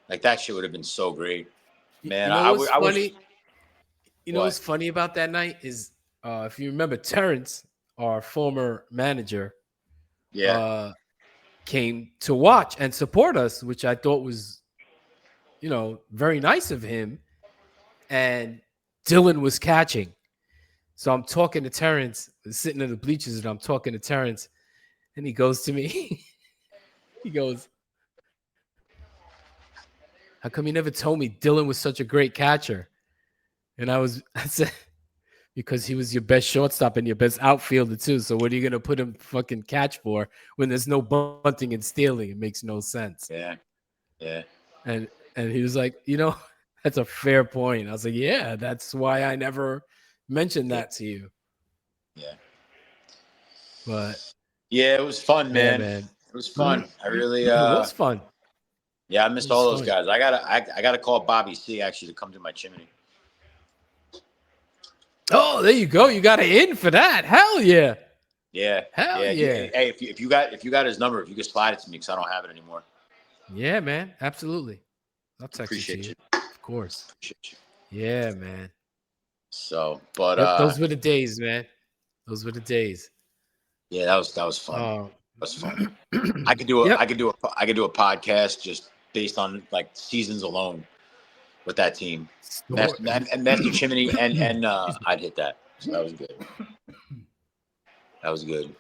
Like that shit would have been so great, man. What's funny? What's funny about that night is if you remember Terrence, our former manager, came to watch and support us, which I thought was, very nice of him. And Dylan was catching. So I'm talking to Terrence, sitting in the bleachers, and I'm talking to Terrence, and he goes to me. He goes, "How come you never told me Dylan was such a great catcher?" And I said, "Because he was your best shortstop and your best outfielder too. So what are you gonna put him fucking catch for when there's no bunting and stealing? It makes no sense." Yeah. And he was like, that's a fair point. I was like, yeah, that's why I never mentioned that to you. Yeah. But yeah, it was fun, man. It was fun. I really it was fun. Yeah, I missed all those guys. I gotta call Bobby C actually to come to my chimney. Oh, there you go. You got an in for that. Hell yeah. Yeah. Hell yeah. Hey, if you got his number, if you could slide it to me because I don't have it anymore. Yeah, man. Absolutely. I'll text Appreciate it to you. Of course. Appreciate you. Yeah, man. So, but those were the days, man. Those were the days. Yeah, that was fun. That was fun. I could do a podcast just based on like seasons alone with that team. And Master Chimney and I'd hit that. So that was good. That was good.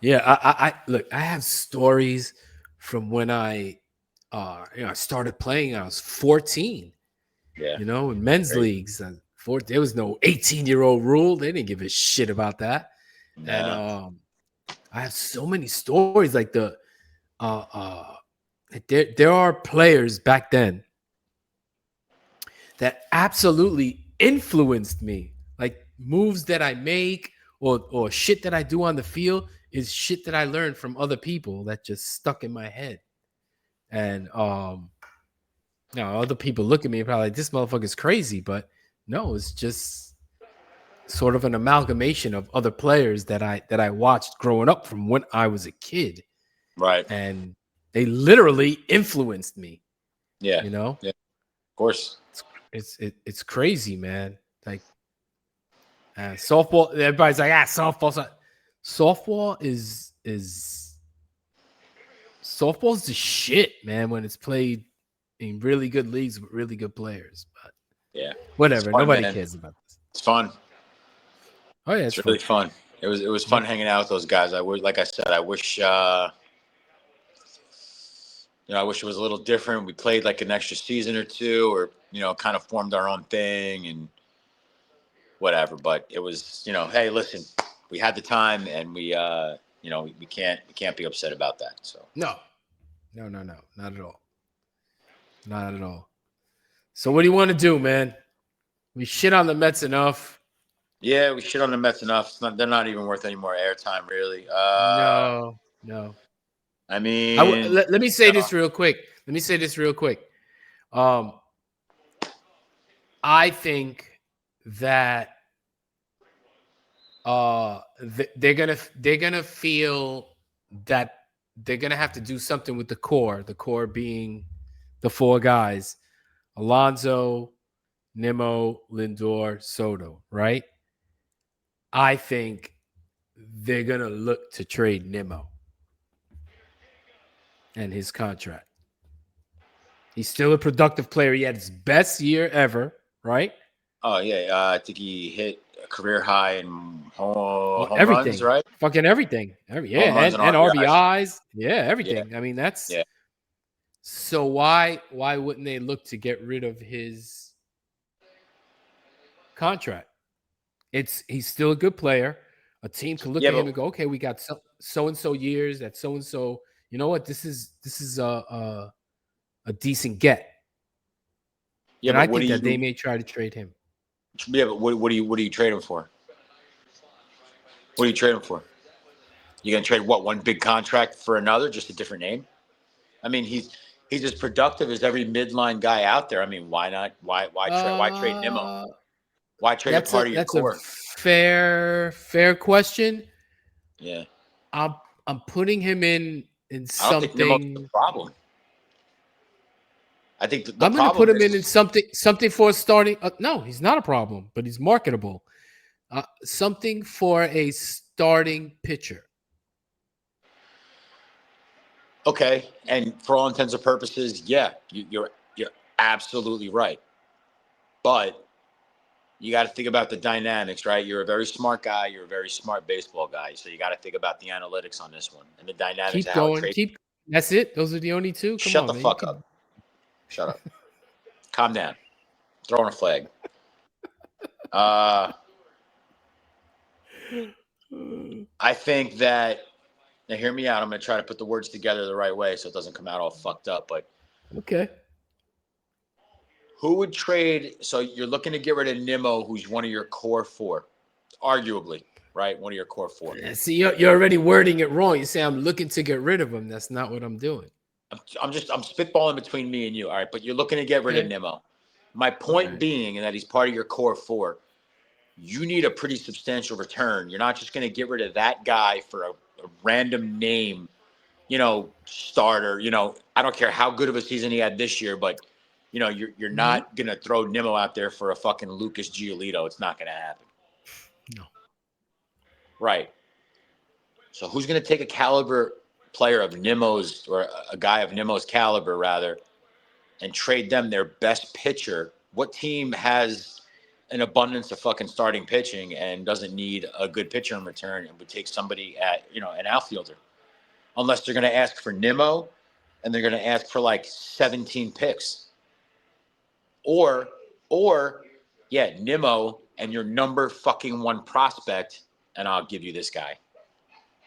Yeah, I look, I have stories from when I started playing. I was 14. Yeah. In men's leagues. There was no 18-year-old rule. They didn't give a shit about that. No. And I have so many stories like there are players back then that absolutely influenced me, like moves that I make or shit that I do on the field is shit that I learned from other people that just stuck in my head. And other people look at me and probably like, this motherfucker's crazy, but no, it's just sort of an amalgamation of other players that I watched growing up from when I was a kid. Right. And they literally influenced me. Yeah. You know? Yeah. Of course. It's crazy, man. Like softball, everybody's like, softball is softball's the shit, man, when it's played in really good leagues with really good players. But yeah, whatever. Fun, Nobody man. cares about this. It's fun. Oh yeah, it's really fun. It was fun hanging out with those guys. I would, like I said, I wish I wish it was a little different. We played like an extra season or two, or kind of formed our own thing and whatever. But it was, hey, listen, we had the time, and we can't be upset about that. So no, not at all, not at all. So what do you want to do, man? We shit on the Mets enough. Yeah, we shit on the Mets enough. They're not even worth any more airtime, really. No. I mean, let me say this real quick. I think that they're gonna feel that they're gonna have to do something with the core being the four guys: Alonso, Nimmo, Lindor, Soto, right? I think they're gonna look to trade Nimmo and his contract. He's still a productive player. He had his best year ever, right? Oh yeah, I think he hit a career high in home everything, runs, right? Fucking everything. Home runs And RBIs. Yeah, everything. Yeah. I mean, that's yeah. So why wouldn't they look to get rid of his contract? He's still a good player. A team can look at him and go, okay, we got so and so years at so and so. You know what? This is a decent get. Yeah, and I think that they may try to trade him. Yeah, but what do you trade him for? What do you trade him for? You gonna trade one big contract for another, just a different name? I mean, he's as productive as every midline guy out there. I mean, why not? Why trade Nimmo? Why trade a part of your core? That's a fair question. Yeah, I'm putting him in something. I don't think Nimmo's the problem. I think I'm going to put him in something for a starting. No, he's not a problem, but he's marketable. Something for a starting pitcher. Okay, and for all intents and purposes, yeah, you're absolutely right. But you got to think about the dynamics, right? You're a very smart guy. You're a very smart baseball guy. So you got to think about the analytics on this one and the dynamics. Keep going. That's it. Those are the only two. Shut the fuck up. Shut up. Calm down. Throwing a flag. I think that, now hear me out. I'm going to try to put the words together the right way so it doesn't come out all fucked up. But okay. Who would trade? So you're looking to get rid of Nimmo, who's one of your core four, arguably, right? One of your core four. See, you're already wording it wrong. You say I'm looking to get rid of him. That's not what I'm doing. I'm spitballing between me and you. All right, but you're looking to get rid of Nimmo. My point being, and that he's part of your core four, you need a pretty substantial return. You're not just going to get rid of that guy for a random name, starter. I don't care how good of a season he had this year, but you're not going to throw Nimmo out there for a fucking Lucas Giolito. It's not going to happen. No. Right. So who's going to take a caliber player of Nimmo's, or a guy of Nimmo's caliber rather, and trade them their best pitcher? What team has an abundance of fucking starting pitching and doesn't need a good pitcher in return and would take somebody at, an outfielder? Unless they're going to ask for Nimmo and they're going to ask for like 17 picks. Or Nimmo and your number fucking one prospect, and I'll give you this guy.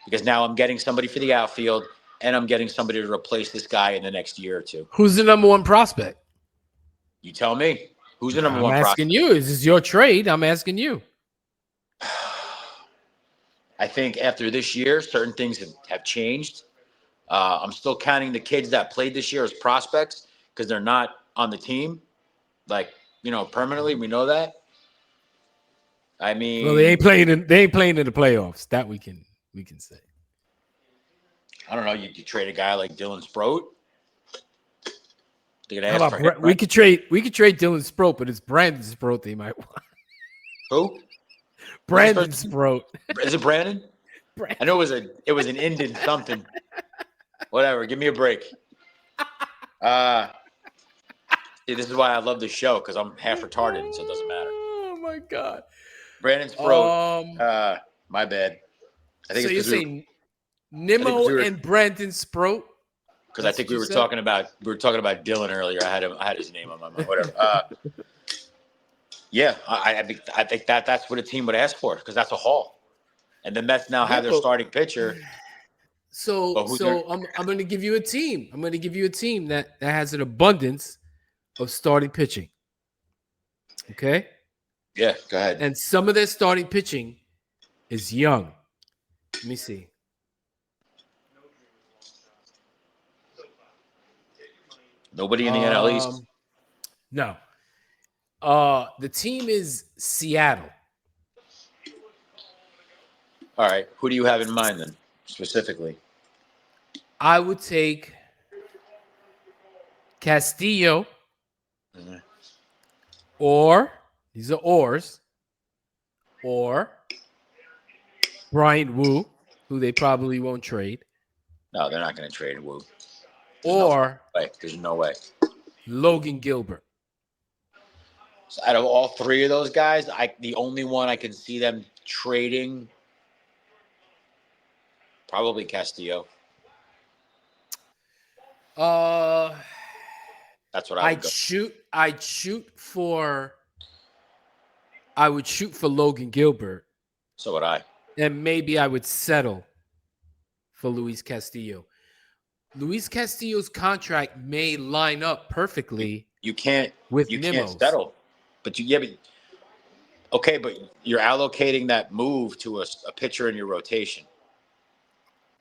Because now I'm getting somebody for the outfield, and I'm getting somebody to replace this guy in the next year or two. Who's the number one prospect? You tell me. Who's the number one prospect? I'm asking you. Is this your trade? I'm asking you. I think after this year, certain things have changed. I'm still counting the kids that played this year as prospects because they're not on the team, like, permanently. We know that. I Well, they mean, ain't playing in the playoffs. That we can say. I don't know. You trade a guy like Dylan Sproat. They're gonna How ask about for him, we right? could trade Dylan Sproat, but it's Brandon Sproat they might want. Who? What's his Brandon first name? Sproat. Is it Brandon? I know Brandon. it was an Indian something. Whatever. Give me a break. See, this is why I love this show because I'm half retarded, so it doesn't matter. Oh my god. Brandon Sproat. Um. My bad. I think So it's you're because saying Nimmo and Brandon Sproat? I That's think what you said. we were talking about Dylan earlier. I had his name on my mind. Whatever. Yeah, I think that's what a team would ask for because that's a haul, and the Mets now Yeah, have their but starting pitcher. so But who's their? I'm going to give you a team. I'm going to give you a team that has an abundance of starting pitching. Okay, Yeah, go ahead. and some of their starting pitching is young. Let me see. Nobody in the NL East. No. The team is Seattle. All right, who do you have in mind then, specifically? I would take Castillo, Mhm. or these are ors, or Brian Wu, who they probably won't trade, No, they're not going to trade Wu. There's no or way. There's no way. Logan Gilbert. So out of all three of those guys, the only one I can see them trading probably Castillo. Uh, That's what I would go. I would shoot for Logan Gilbert, So would I. and maybe I would settle for Luis Castillo. Luis Castillo's contract may line up perfectly You can't with you can't Nimmo's. settle, but okay, but you're allocating that move to a pitcher in your rotation.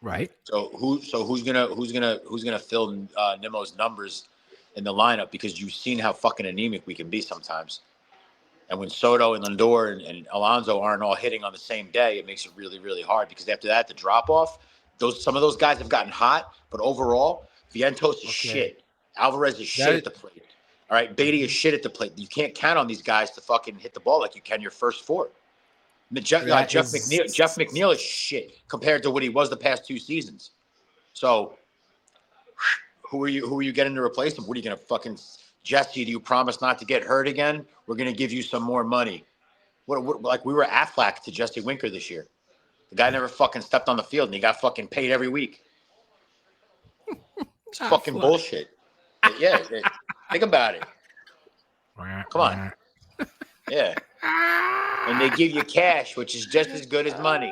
Right. So who's gonna fill Nimmo's numbers in the lineup because you've seen how fucking anemic we can be sometimes. And when Soto and Lindor and Alonso aren't all hitting on the same day, it makes it really, really hard because after that, the drop off, some of those guys have gotten hot, but overall, Vientos is shit. Alvarez is shit at the plate. All right, Beatty is shit at the plate. You can't count on these guys to fucking hit the ball like you can your first four. Jeff McNeil is shit compared to what he was the past 2 seasons. So who are you getting to replace him? What are you gonna fucking Jesse? Do you promise not to get hurt again? We're gonna give you some more money. What like we were Aflac to Jesse Winker this year. The guy never fucking stepped on the field and he got fucking paid every week. It's fucking bullshit. Yeah, think about it. Come on. Yeah. And they give you cash, which is just as good as money.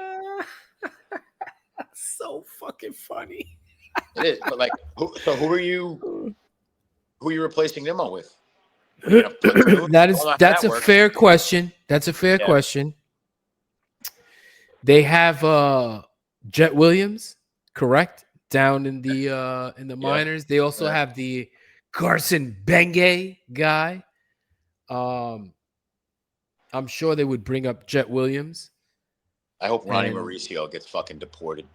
So fucking funny. It is. But like, who are you replacing Nimmo with? That's a fair question. That's a fair question. They have Jet Williams, correct? Down in the minors. They also have the Carson Benge guy. I'm sure they would bring up Jet Williams. I hope Ronnie Mauricio gets fucking deported.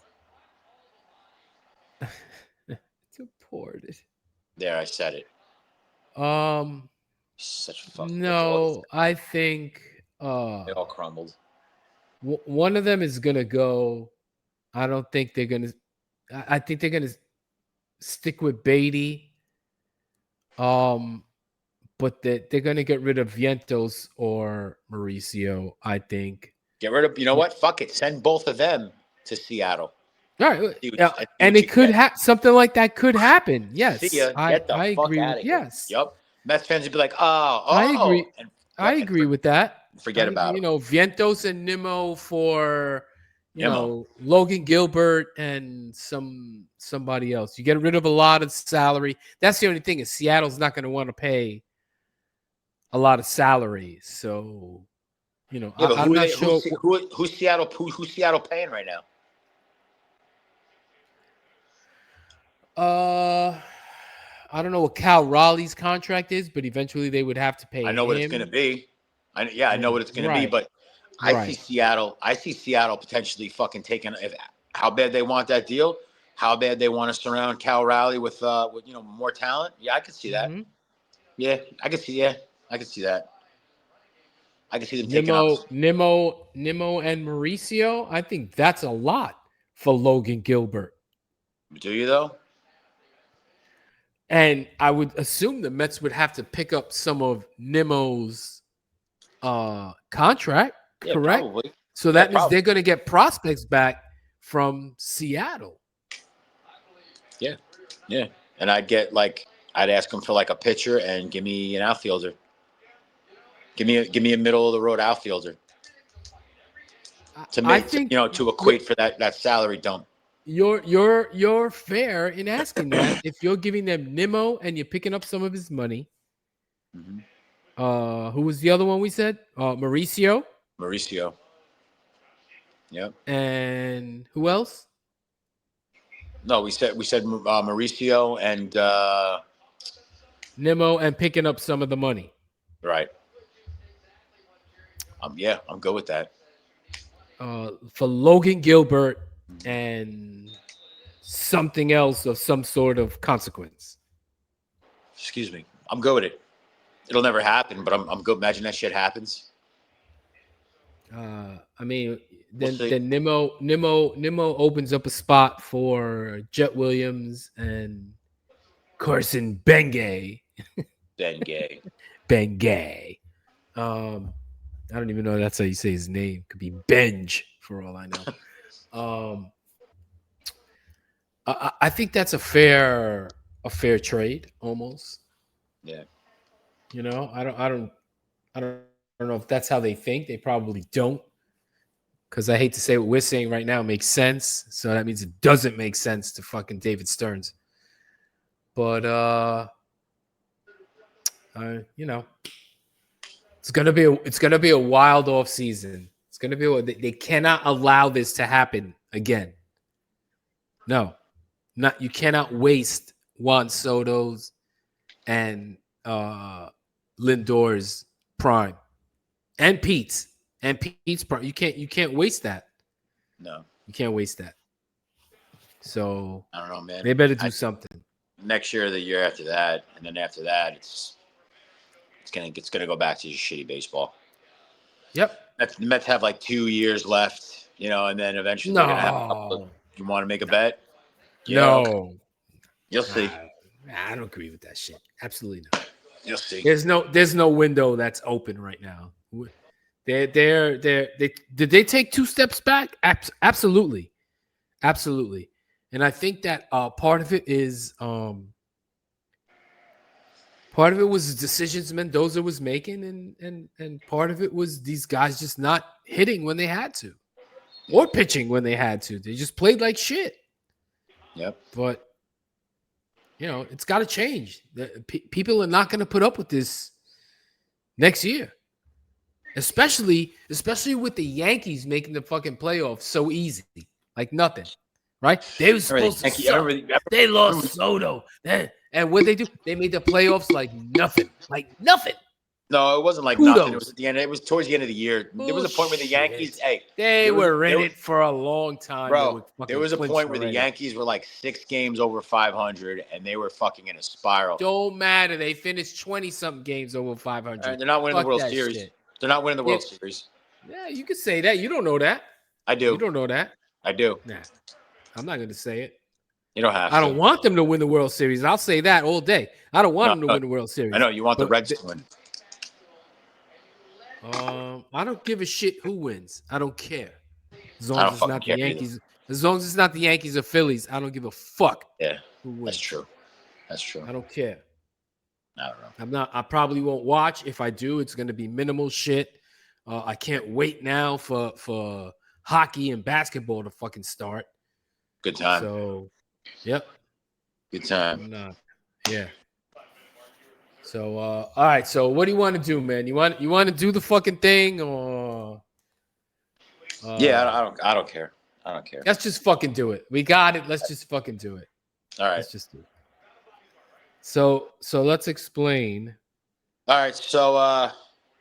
Deported. There, I said it. Such fucking. No, I think they all crumbled. One of them is gonna go. I don't think they're gonna. I think they're gonna stick with Beatty. But they're gonna get rid of Vientos or Mauricio. I think. Get rid of. You know what? Fuck it. Send both of them to Seattle. All right, and it could something like that could happen. Yes, See ya. Get the fuck agree. out of here. Yes. Yep. Mets fans would be like, I agree. And, I agree with that. Forget about it. Vientos and Nimmo for Logan Gilbert and somebody else. You get rid of a lot of salary. That's the only thing is Seattle's not going to want to pay a lot of salary. So Yeah, but I'm not sure. who's Seattle paying right now? I don't know what Cal Raleigh's contract is, but eventually they would have to I pay know what it's going to him. be. I know Yeah, what it's going to be, right, but right. I see Seattle potentially fucking taking how bad they want that deal, how bad they want to surround Cal Raleigh with more talent. Yeah, I could see that. Mm-hmm. Yeah, I could see. Yeah, I could see that. I could see them taking up. Nimmo, and Mauricio. I think that's a lot for Logan Gilbert. Do you though? And I would assume the Mets would have to pick up some of Nimmo's contract, Yeah, correct? probably. So Yeah, that means probably. they're going to get prospects back from Seattle. Yeah, yeah. And I'd ask them for like a pitcher and give me an outfielder. Give me a middle of the road outfielder to I make think to equate for that salary dump. you're fair in asking that. If you're giving them Nimmo and you're picking up some of his money, Mm-hmm. who was the other one we said? Mauricio. Mauricio. Yep. And who else? No, we said Mauricio and Nimmo and picking up some of the money. right. Yeah, I'm good with that. For Logan Gilbert and something else of some sort of consequence. Excuse me. I'm good with it. It'll never happen, but I'm good. Imagine that shit happens. I mean, We'll then see. then Nimmo opens up a spot for Jet Williams and Carson Bengay. Then gay. Bengay. I don't even know that's how you say his name. Could be Benj for all I know. I think that's a fair trade almost. Yeah. I don't know if that's how they think. They probably don't. Because I hate to say what we're saying right now makes sense. So that means it doesn't make sense to fucking David Stearns. But it's gonna be a wild off season. It's gonna be they cannot allow this to happen again. No, not you cannot waste Juan Soto's and Lindor's prime and Pete's prime. You can't waste that. No. You can't waste that. So I don't know, man. they better do something. Next year, the year after that, and then after that, it's gonna go back to just shitty baseball. Yep. The Mets have like 2 years left, and then eventually they're gonna have a couple. No. You want to make a bet? Yeah, okay. No. You'll see. I don't agree with that shit. Absolutely not. You'll see. There's no window that's open right now. They did they take 2 steps back? Absolutely. Absolutely. And I think that part of it is part of it was the decisions Mendoza was making, and part of it was these guys just not hitting when they had to, or pitching when they had to. They just played like shit. Yep. But it's got to change. People are not going to put up with this next year, especially with the Yankees making the fucking playoffs so easy, like nothing. Right? They were supposed to suck. They lost Soto. And what they do? They made the playoffs like nothing. Like nothing. No, it wasn't like Kudos. nothing. It was at the end. It was towards the end of the year. There was a point where the Yankees, they were in it for a long time. Bro, there was a point where the Yankees were like 6 games over 500, and they were fucking in a spiral. Don't matter. They finished 20-something games over 500. They're not winning the World Series. Shit. They're not winning the World Series. Yeah, you could say that. You don't know that. I do. You don't know that. I do. Nah, I'm not going to say it. You don't have to. I don't want them to win the World Series. I'll say that all day. I don't want them to win the World Series. I know. You want the Reds to win. I don't give a shit who wins. I don't care. As long I as don't it's not fucking the care Yankees. either. As long as it's not the Yankees or Phillies, I don't give a fuck. Yeah, who wins. that's true. That's true. I don't care. I don't know. I probably won't watch. If I do, it's going to be minimal shit. I can't wait now for hockey and basketball to fucking start. Good time. So, yep. Good time. I'm not. Yeah. So, all right. So, what do you want to do, man? You want to do the fucking thing, or Yeah, I don't care. I don't care. let's just fucking do it. We got it. Let's just fucking do it. All right. Let's just do it. So let's explain. All right. So,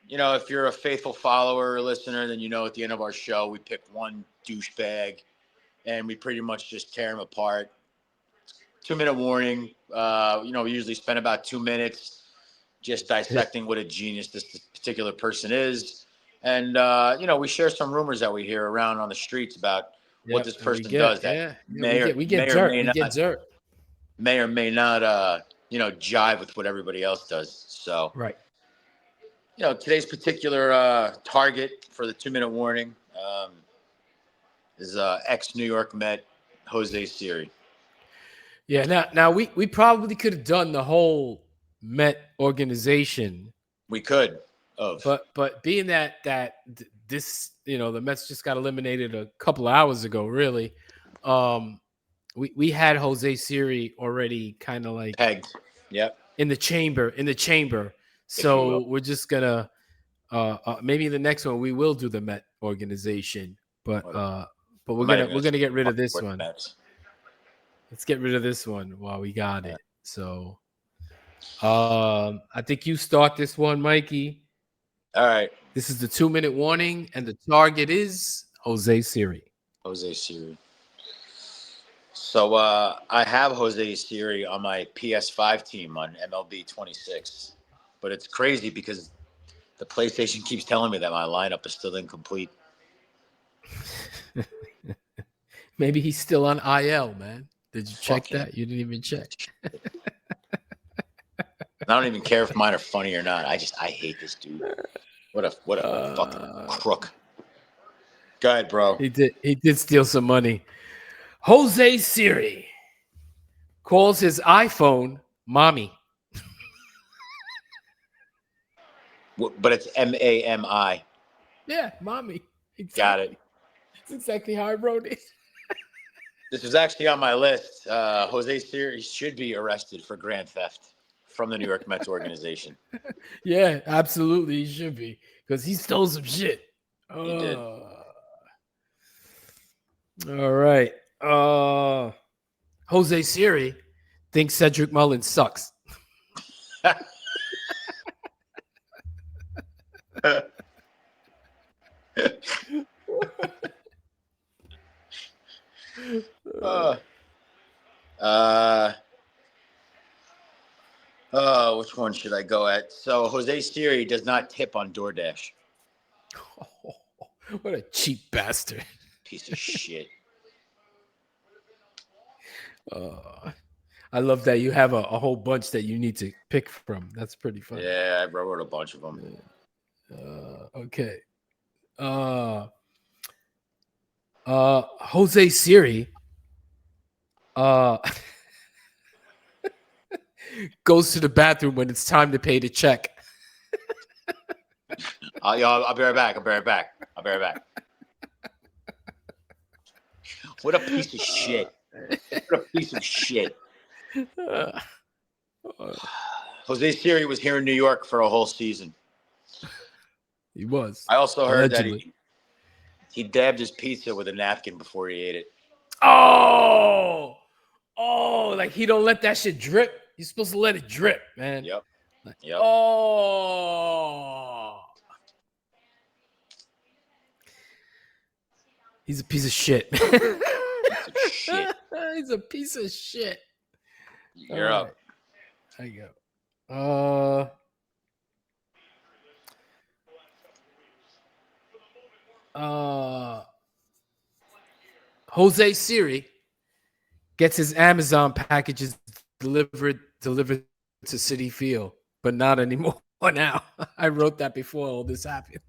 if you're a faithful follower or listener, then at the end of our show, we pick one douchebag and we pretty much just tear him apart. 2-minute warning. We usually spend about 2 minutes just dissecting what a genius this particular person is. And, we share some rumors that we hear around on the streets about what this person does that may or we get may not jive with what everybody else does. So, right. Today's particular target for the 2-minute warning is ex-New York Met Jose Siri. Yeah. Now we probably could have done the whole Met organization. We could, but being that this the Mets just got eliminated a couple of hours ago, really. We had Jose Siri already kind of like pegged. Yep. In the chamber. So we're just gonna maybe the next one we will do the Met organization, but we're gonna get rid of this one. Let's get rid of this one while we got it. So I think you start this one, Mikey. All right. This is the 2-minute warning, and the target is Jose Siri. Jose Siri. So I have Jose Siri on my PS5 team on MLB 26, but it's crazy because the PlayStation keeps telling me that my lineup is still incomplete. Maybe he's still on IL, man. Did you check that? You didn't even check. I don't even care if mine are funny or not. I hate this dude. What a fucking crook. Go ahead, bro. He did steal some money. Jose Siri calls his iPhone mommy. But it's MAMI. Yeah, mommy. Exactly. Got it. That's exactly how I wrote it. This was actually on my list. Jose Siri should be arrested for grand theft from the New York Mets organization. Yeah, absolutely. He should be because he stole some shit. He did. All right. Jose Siri thinks Cedric Mullins sucks. Which one should I go at? So Jose Siri does not tip on DoorDash. Oh, what a cheap bastard. Piece of shit. I love that you have a whole bunch that you need to pick from. That's pretty funny. Yeah, I wrote a bunch of them. Okay. Jose Siri goes to the bathroom when it's time to pay the check. I'll be right back. I'll be right back. What a piece of shit. What a piece of shit. Jose Siri was here in New York for a whole season. He was. I also heard that he dabbed his pizza with a napkin before he ate it. Oh, like he don't let that shit drip. You're supposed to let it drip, man. Yep. Oh. He's a piece of shit. He's a piece of shit. You're up. There you go. Jose Siri gets his Amazon packages delivered to Citi Field, but not anymore now. I wrote that before all this happened.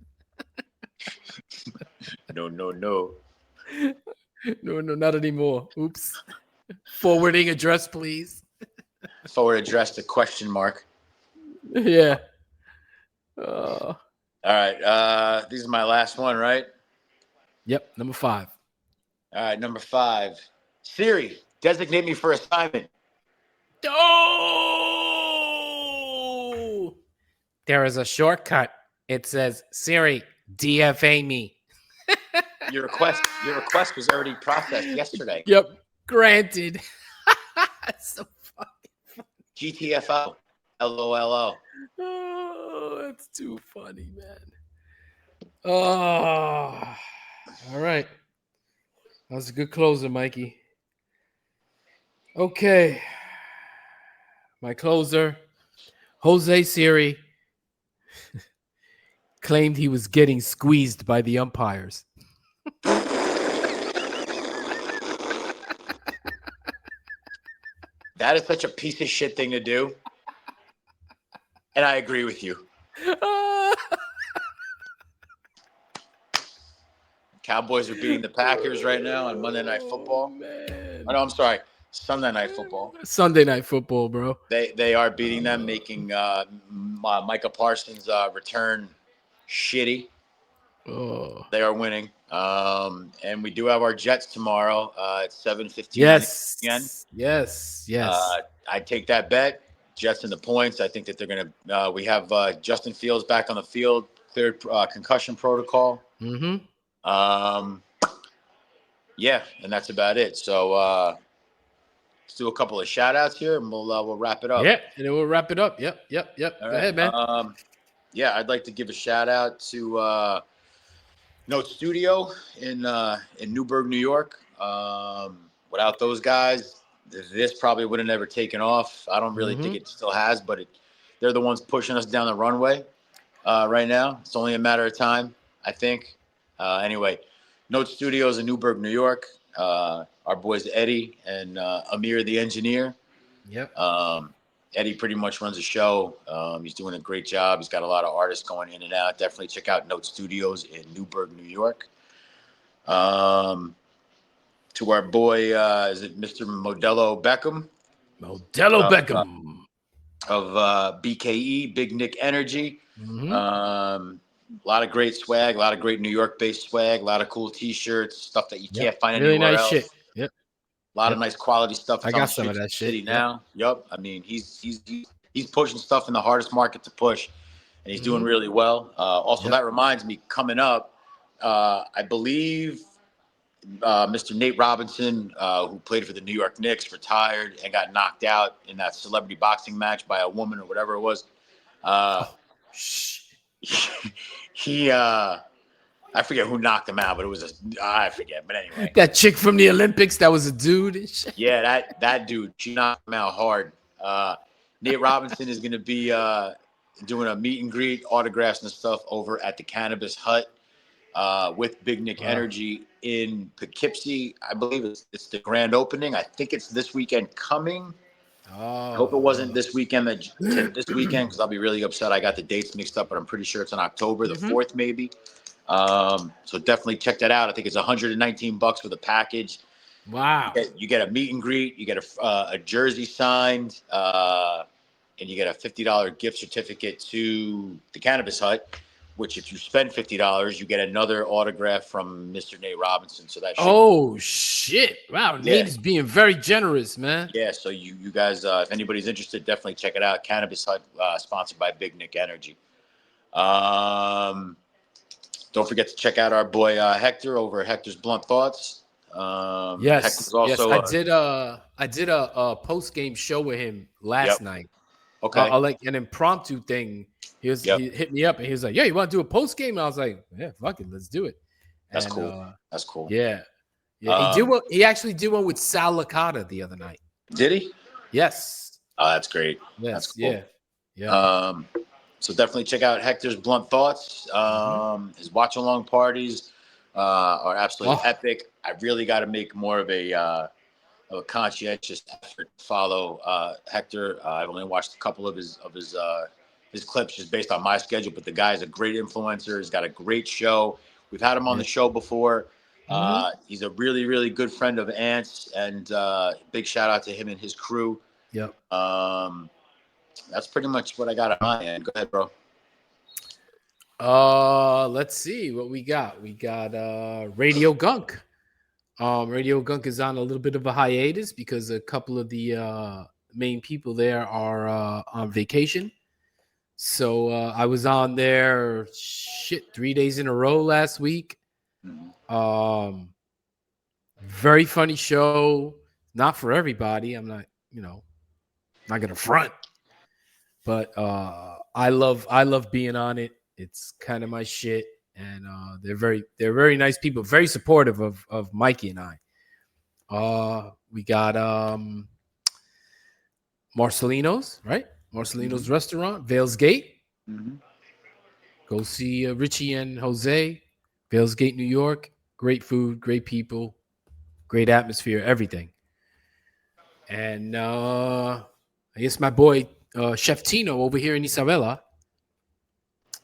No. No, not anymore. Oops. Forwarding address, please. Forward address to question mark. Yeah. All right. This is my last one, right? Yep. Number 5. All right. Number 5. Siri, designate me for assignment. Oh! There is a shortcut. It says, Siri, DFA me. Your request was already processed yesterday. Yep. Granted. So fucking GTFO. LOLO. Oh, that's too funny, man. Oh, all right. That was a good closer, Mikey. Okay. My closer, Jose Siri, claimed he was getting squeezed by the umpires. That is such a piece of shit thing to do. And I agree with you. Cowboys are beating the Packers right now on Monday Night Football. Man. Oh, no, I'm sorry. Sunday Night Football. Sunday Night Football, bro. They are beating them, making Micah Parsons' return shitty. Oh. They are winning. And we do have our Jets tomorrow at 7:15 Yes. again. Yes. I take that bet. Jets in the points. I think that they're going to we have Justin Fields back on the field, cleared concussion protocol. Mm-hmm. Yeah, and that's about it. So let's do a couple of shout outs here and we'll wrap it up. Yeah, and then we'll wrap it up. Yep. All Go right. ahead, man. Yeah, I'd like to give a shout out to Note Studio in Newburgh, New York. Without those guys, this probably would have never taken off. I don't really think it still has, but they're the ones pushing us down the runway right now. It's only a matter of time, I think. Anyway, Note Studios in Newburgh, New York. Our boys Eddie and Amir, the engineer. Yep. Eddie pretty much runs a show. He's doing a great job. He's got a lot of artists going in and out. Definitely check out Note Studios in Newburgh, New York. To our boy, is it Mr. Modelo Beckham? Modelo Beckham. Of BKE, Big Nick Energy. Mm-hmm. A lot of great swag, a lot of great New York-based swag, a lot of cool T-shirts, stuff that you can't find really anywhere nice else. shit. Yep. A lot of nice quality stuff. I got some of that shit. City now. Yep. I mean, he's pushing stuff in the hardest market to push, and he's doing really well. Also, that reminds me, coming up, I believe Mr. Nate Robinson, who played for the New York Knicks, retired and got knocked out in that celebrity boxing match by a woman or whatever it was. He I forget who knocked him out, but it was I forget. But anyway, that chick from the Olympics, that was a dude. Yeah, that dude, she knocked him out hard. Nate Robinson is going to be doing a meet and greet, autographs and stuff over at the Cannabis Hut with Big Nick Energy in Poughkeepsie. I believe it's the grand opening. I think it's this weekend coming. I hope it wasn't this weekend because I'll be really upset. I got the dates mixed up, but I'm pretty sure it's on October the 4th, maybe. So definitely check that out. I think it's $119 for the package. Wow. You get a meet and greet, you get a jersey signed, and you get a $50 gift certificate to the Cannabis Hut, which if you spend $50, you get another autograph from Mr. Nate Robinson. So that shit. Wow, Nate is being very generous, man. Yeah, so you guys, if anybody's interested, definitely check it out. Cannabis Hut, sponsored by Big Nick Energy. Don't forget to check out our boy Hector over at Hector's Blunt Thoughts. Yes. I did a post game show with him last night. Okay. Like an impromptu thing. He hit me up and he was like, "Yeah, you want to do a post game?" And I was like, "Yeah, fuck it, let's do it." That's cool. That's cool. Yeah. He actually did one with Sal Licata the other night. Did he? Yes. Oh, that's great. Yes. That's cool. Yeah. So definitely check out Hector's Blunt Thoughts. His watch along parties are absolutely epic. I really got to make more of a conscientious effort to follow Hector. I've only watched a couple of his clips just based on my schedule, but the guy's a great influencer. He's got a great show. We've had him on the show before. He's a really, really good friend of Ant's, and big shout out to him and his crew. Yep. That's pretty much what I got on my end. Go ahead, bro. Let's see what we got. We got Radio Gunk. Radio Gunk is on a little bit of a hiatus because a couple of the main people there are on vacation. So I was on there 3 days in a row last week. Very funny show. Not for everybody. I'm not, not gonna front, but I love being on it. It's kind of my shit, and they're very nice people, very supportive of Mikey and I. We got Marcelino's, right? Marcelino's restaurant, Vales Gate. Go see Richie and Jose, Vales Gate, New York. Great food, great people, great atmosphere, everything. And I guess my boy Chef Tino over here in Isabela.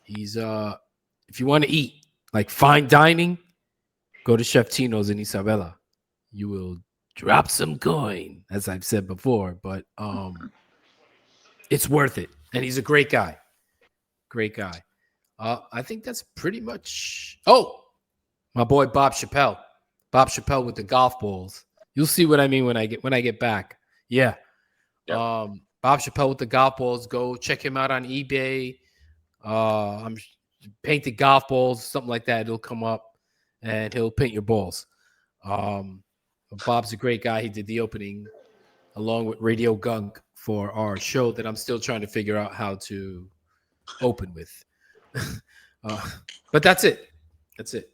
He's if you want to eat like fine dining, go to Chef Tino's in Isabela. You will drop some coin, as I've said before, but it's worth it. And he's a great guy. Great guy. I think that's pretty much. Oh, my boy Bob Chappelle. Bob Chappelle with the golf balls. You'll see what I mean when I get back. Yeah. Yep. Bob Chappelle with the golf balls. Go check him out on eBay. I'm painted golf balls, something like that. It'll come up, and he'll paint your balls. Bob's a great guy. He did the opening along with Radio Gunk for our show that I'm still trying to figure out how to open with. But that's it. That's it.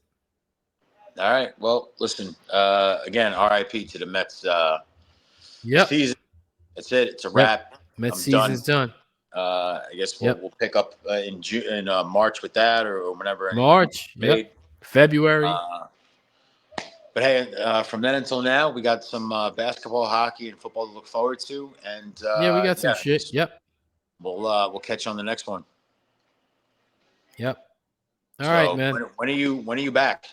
All right. Well, listen. Again, R.I.P. to the Mets season. That's it. It's a wrap. Mets season's done. I guess we'll pick up in March with that, or whenever. March. Yep. February. But hey, from then until now, we got some basketball, hockey, and football to look forward to. And we got some shit. Yep. We'll catch you on the next one. Yep. All right, man. When are you back?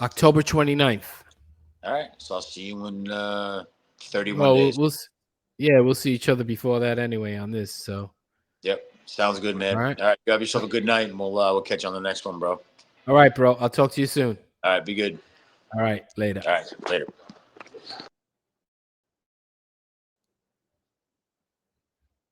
October 29th. All right. So I'll see you in 31 days. We'll see each other before that anyway on this. So. Yep. Sounds good, man. All right. You have yourself a good night, and we'll catch you on the next one, bro. All right, bro. I'll talk to you soon. All right. Be good. All right. Later. All right. Later.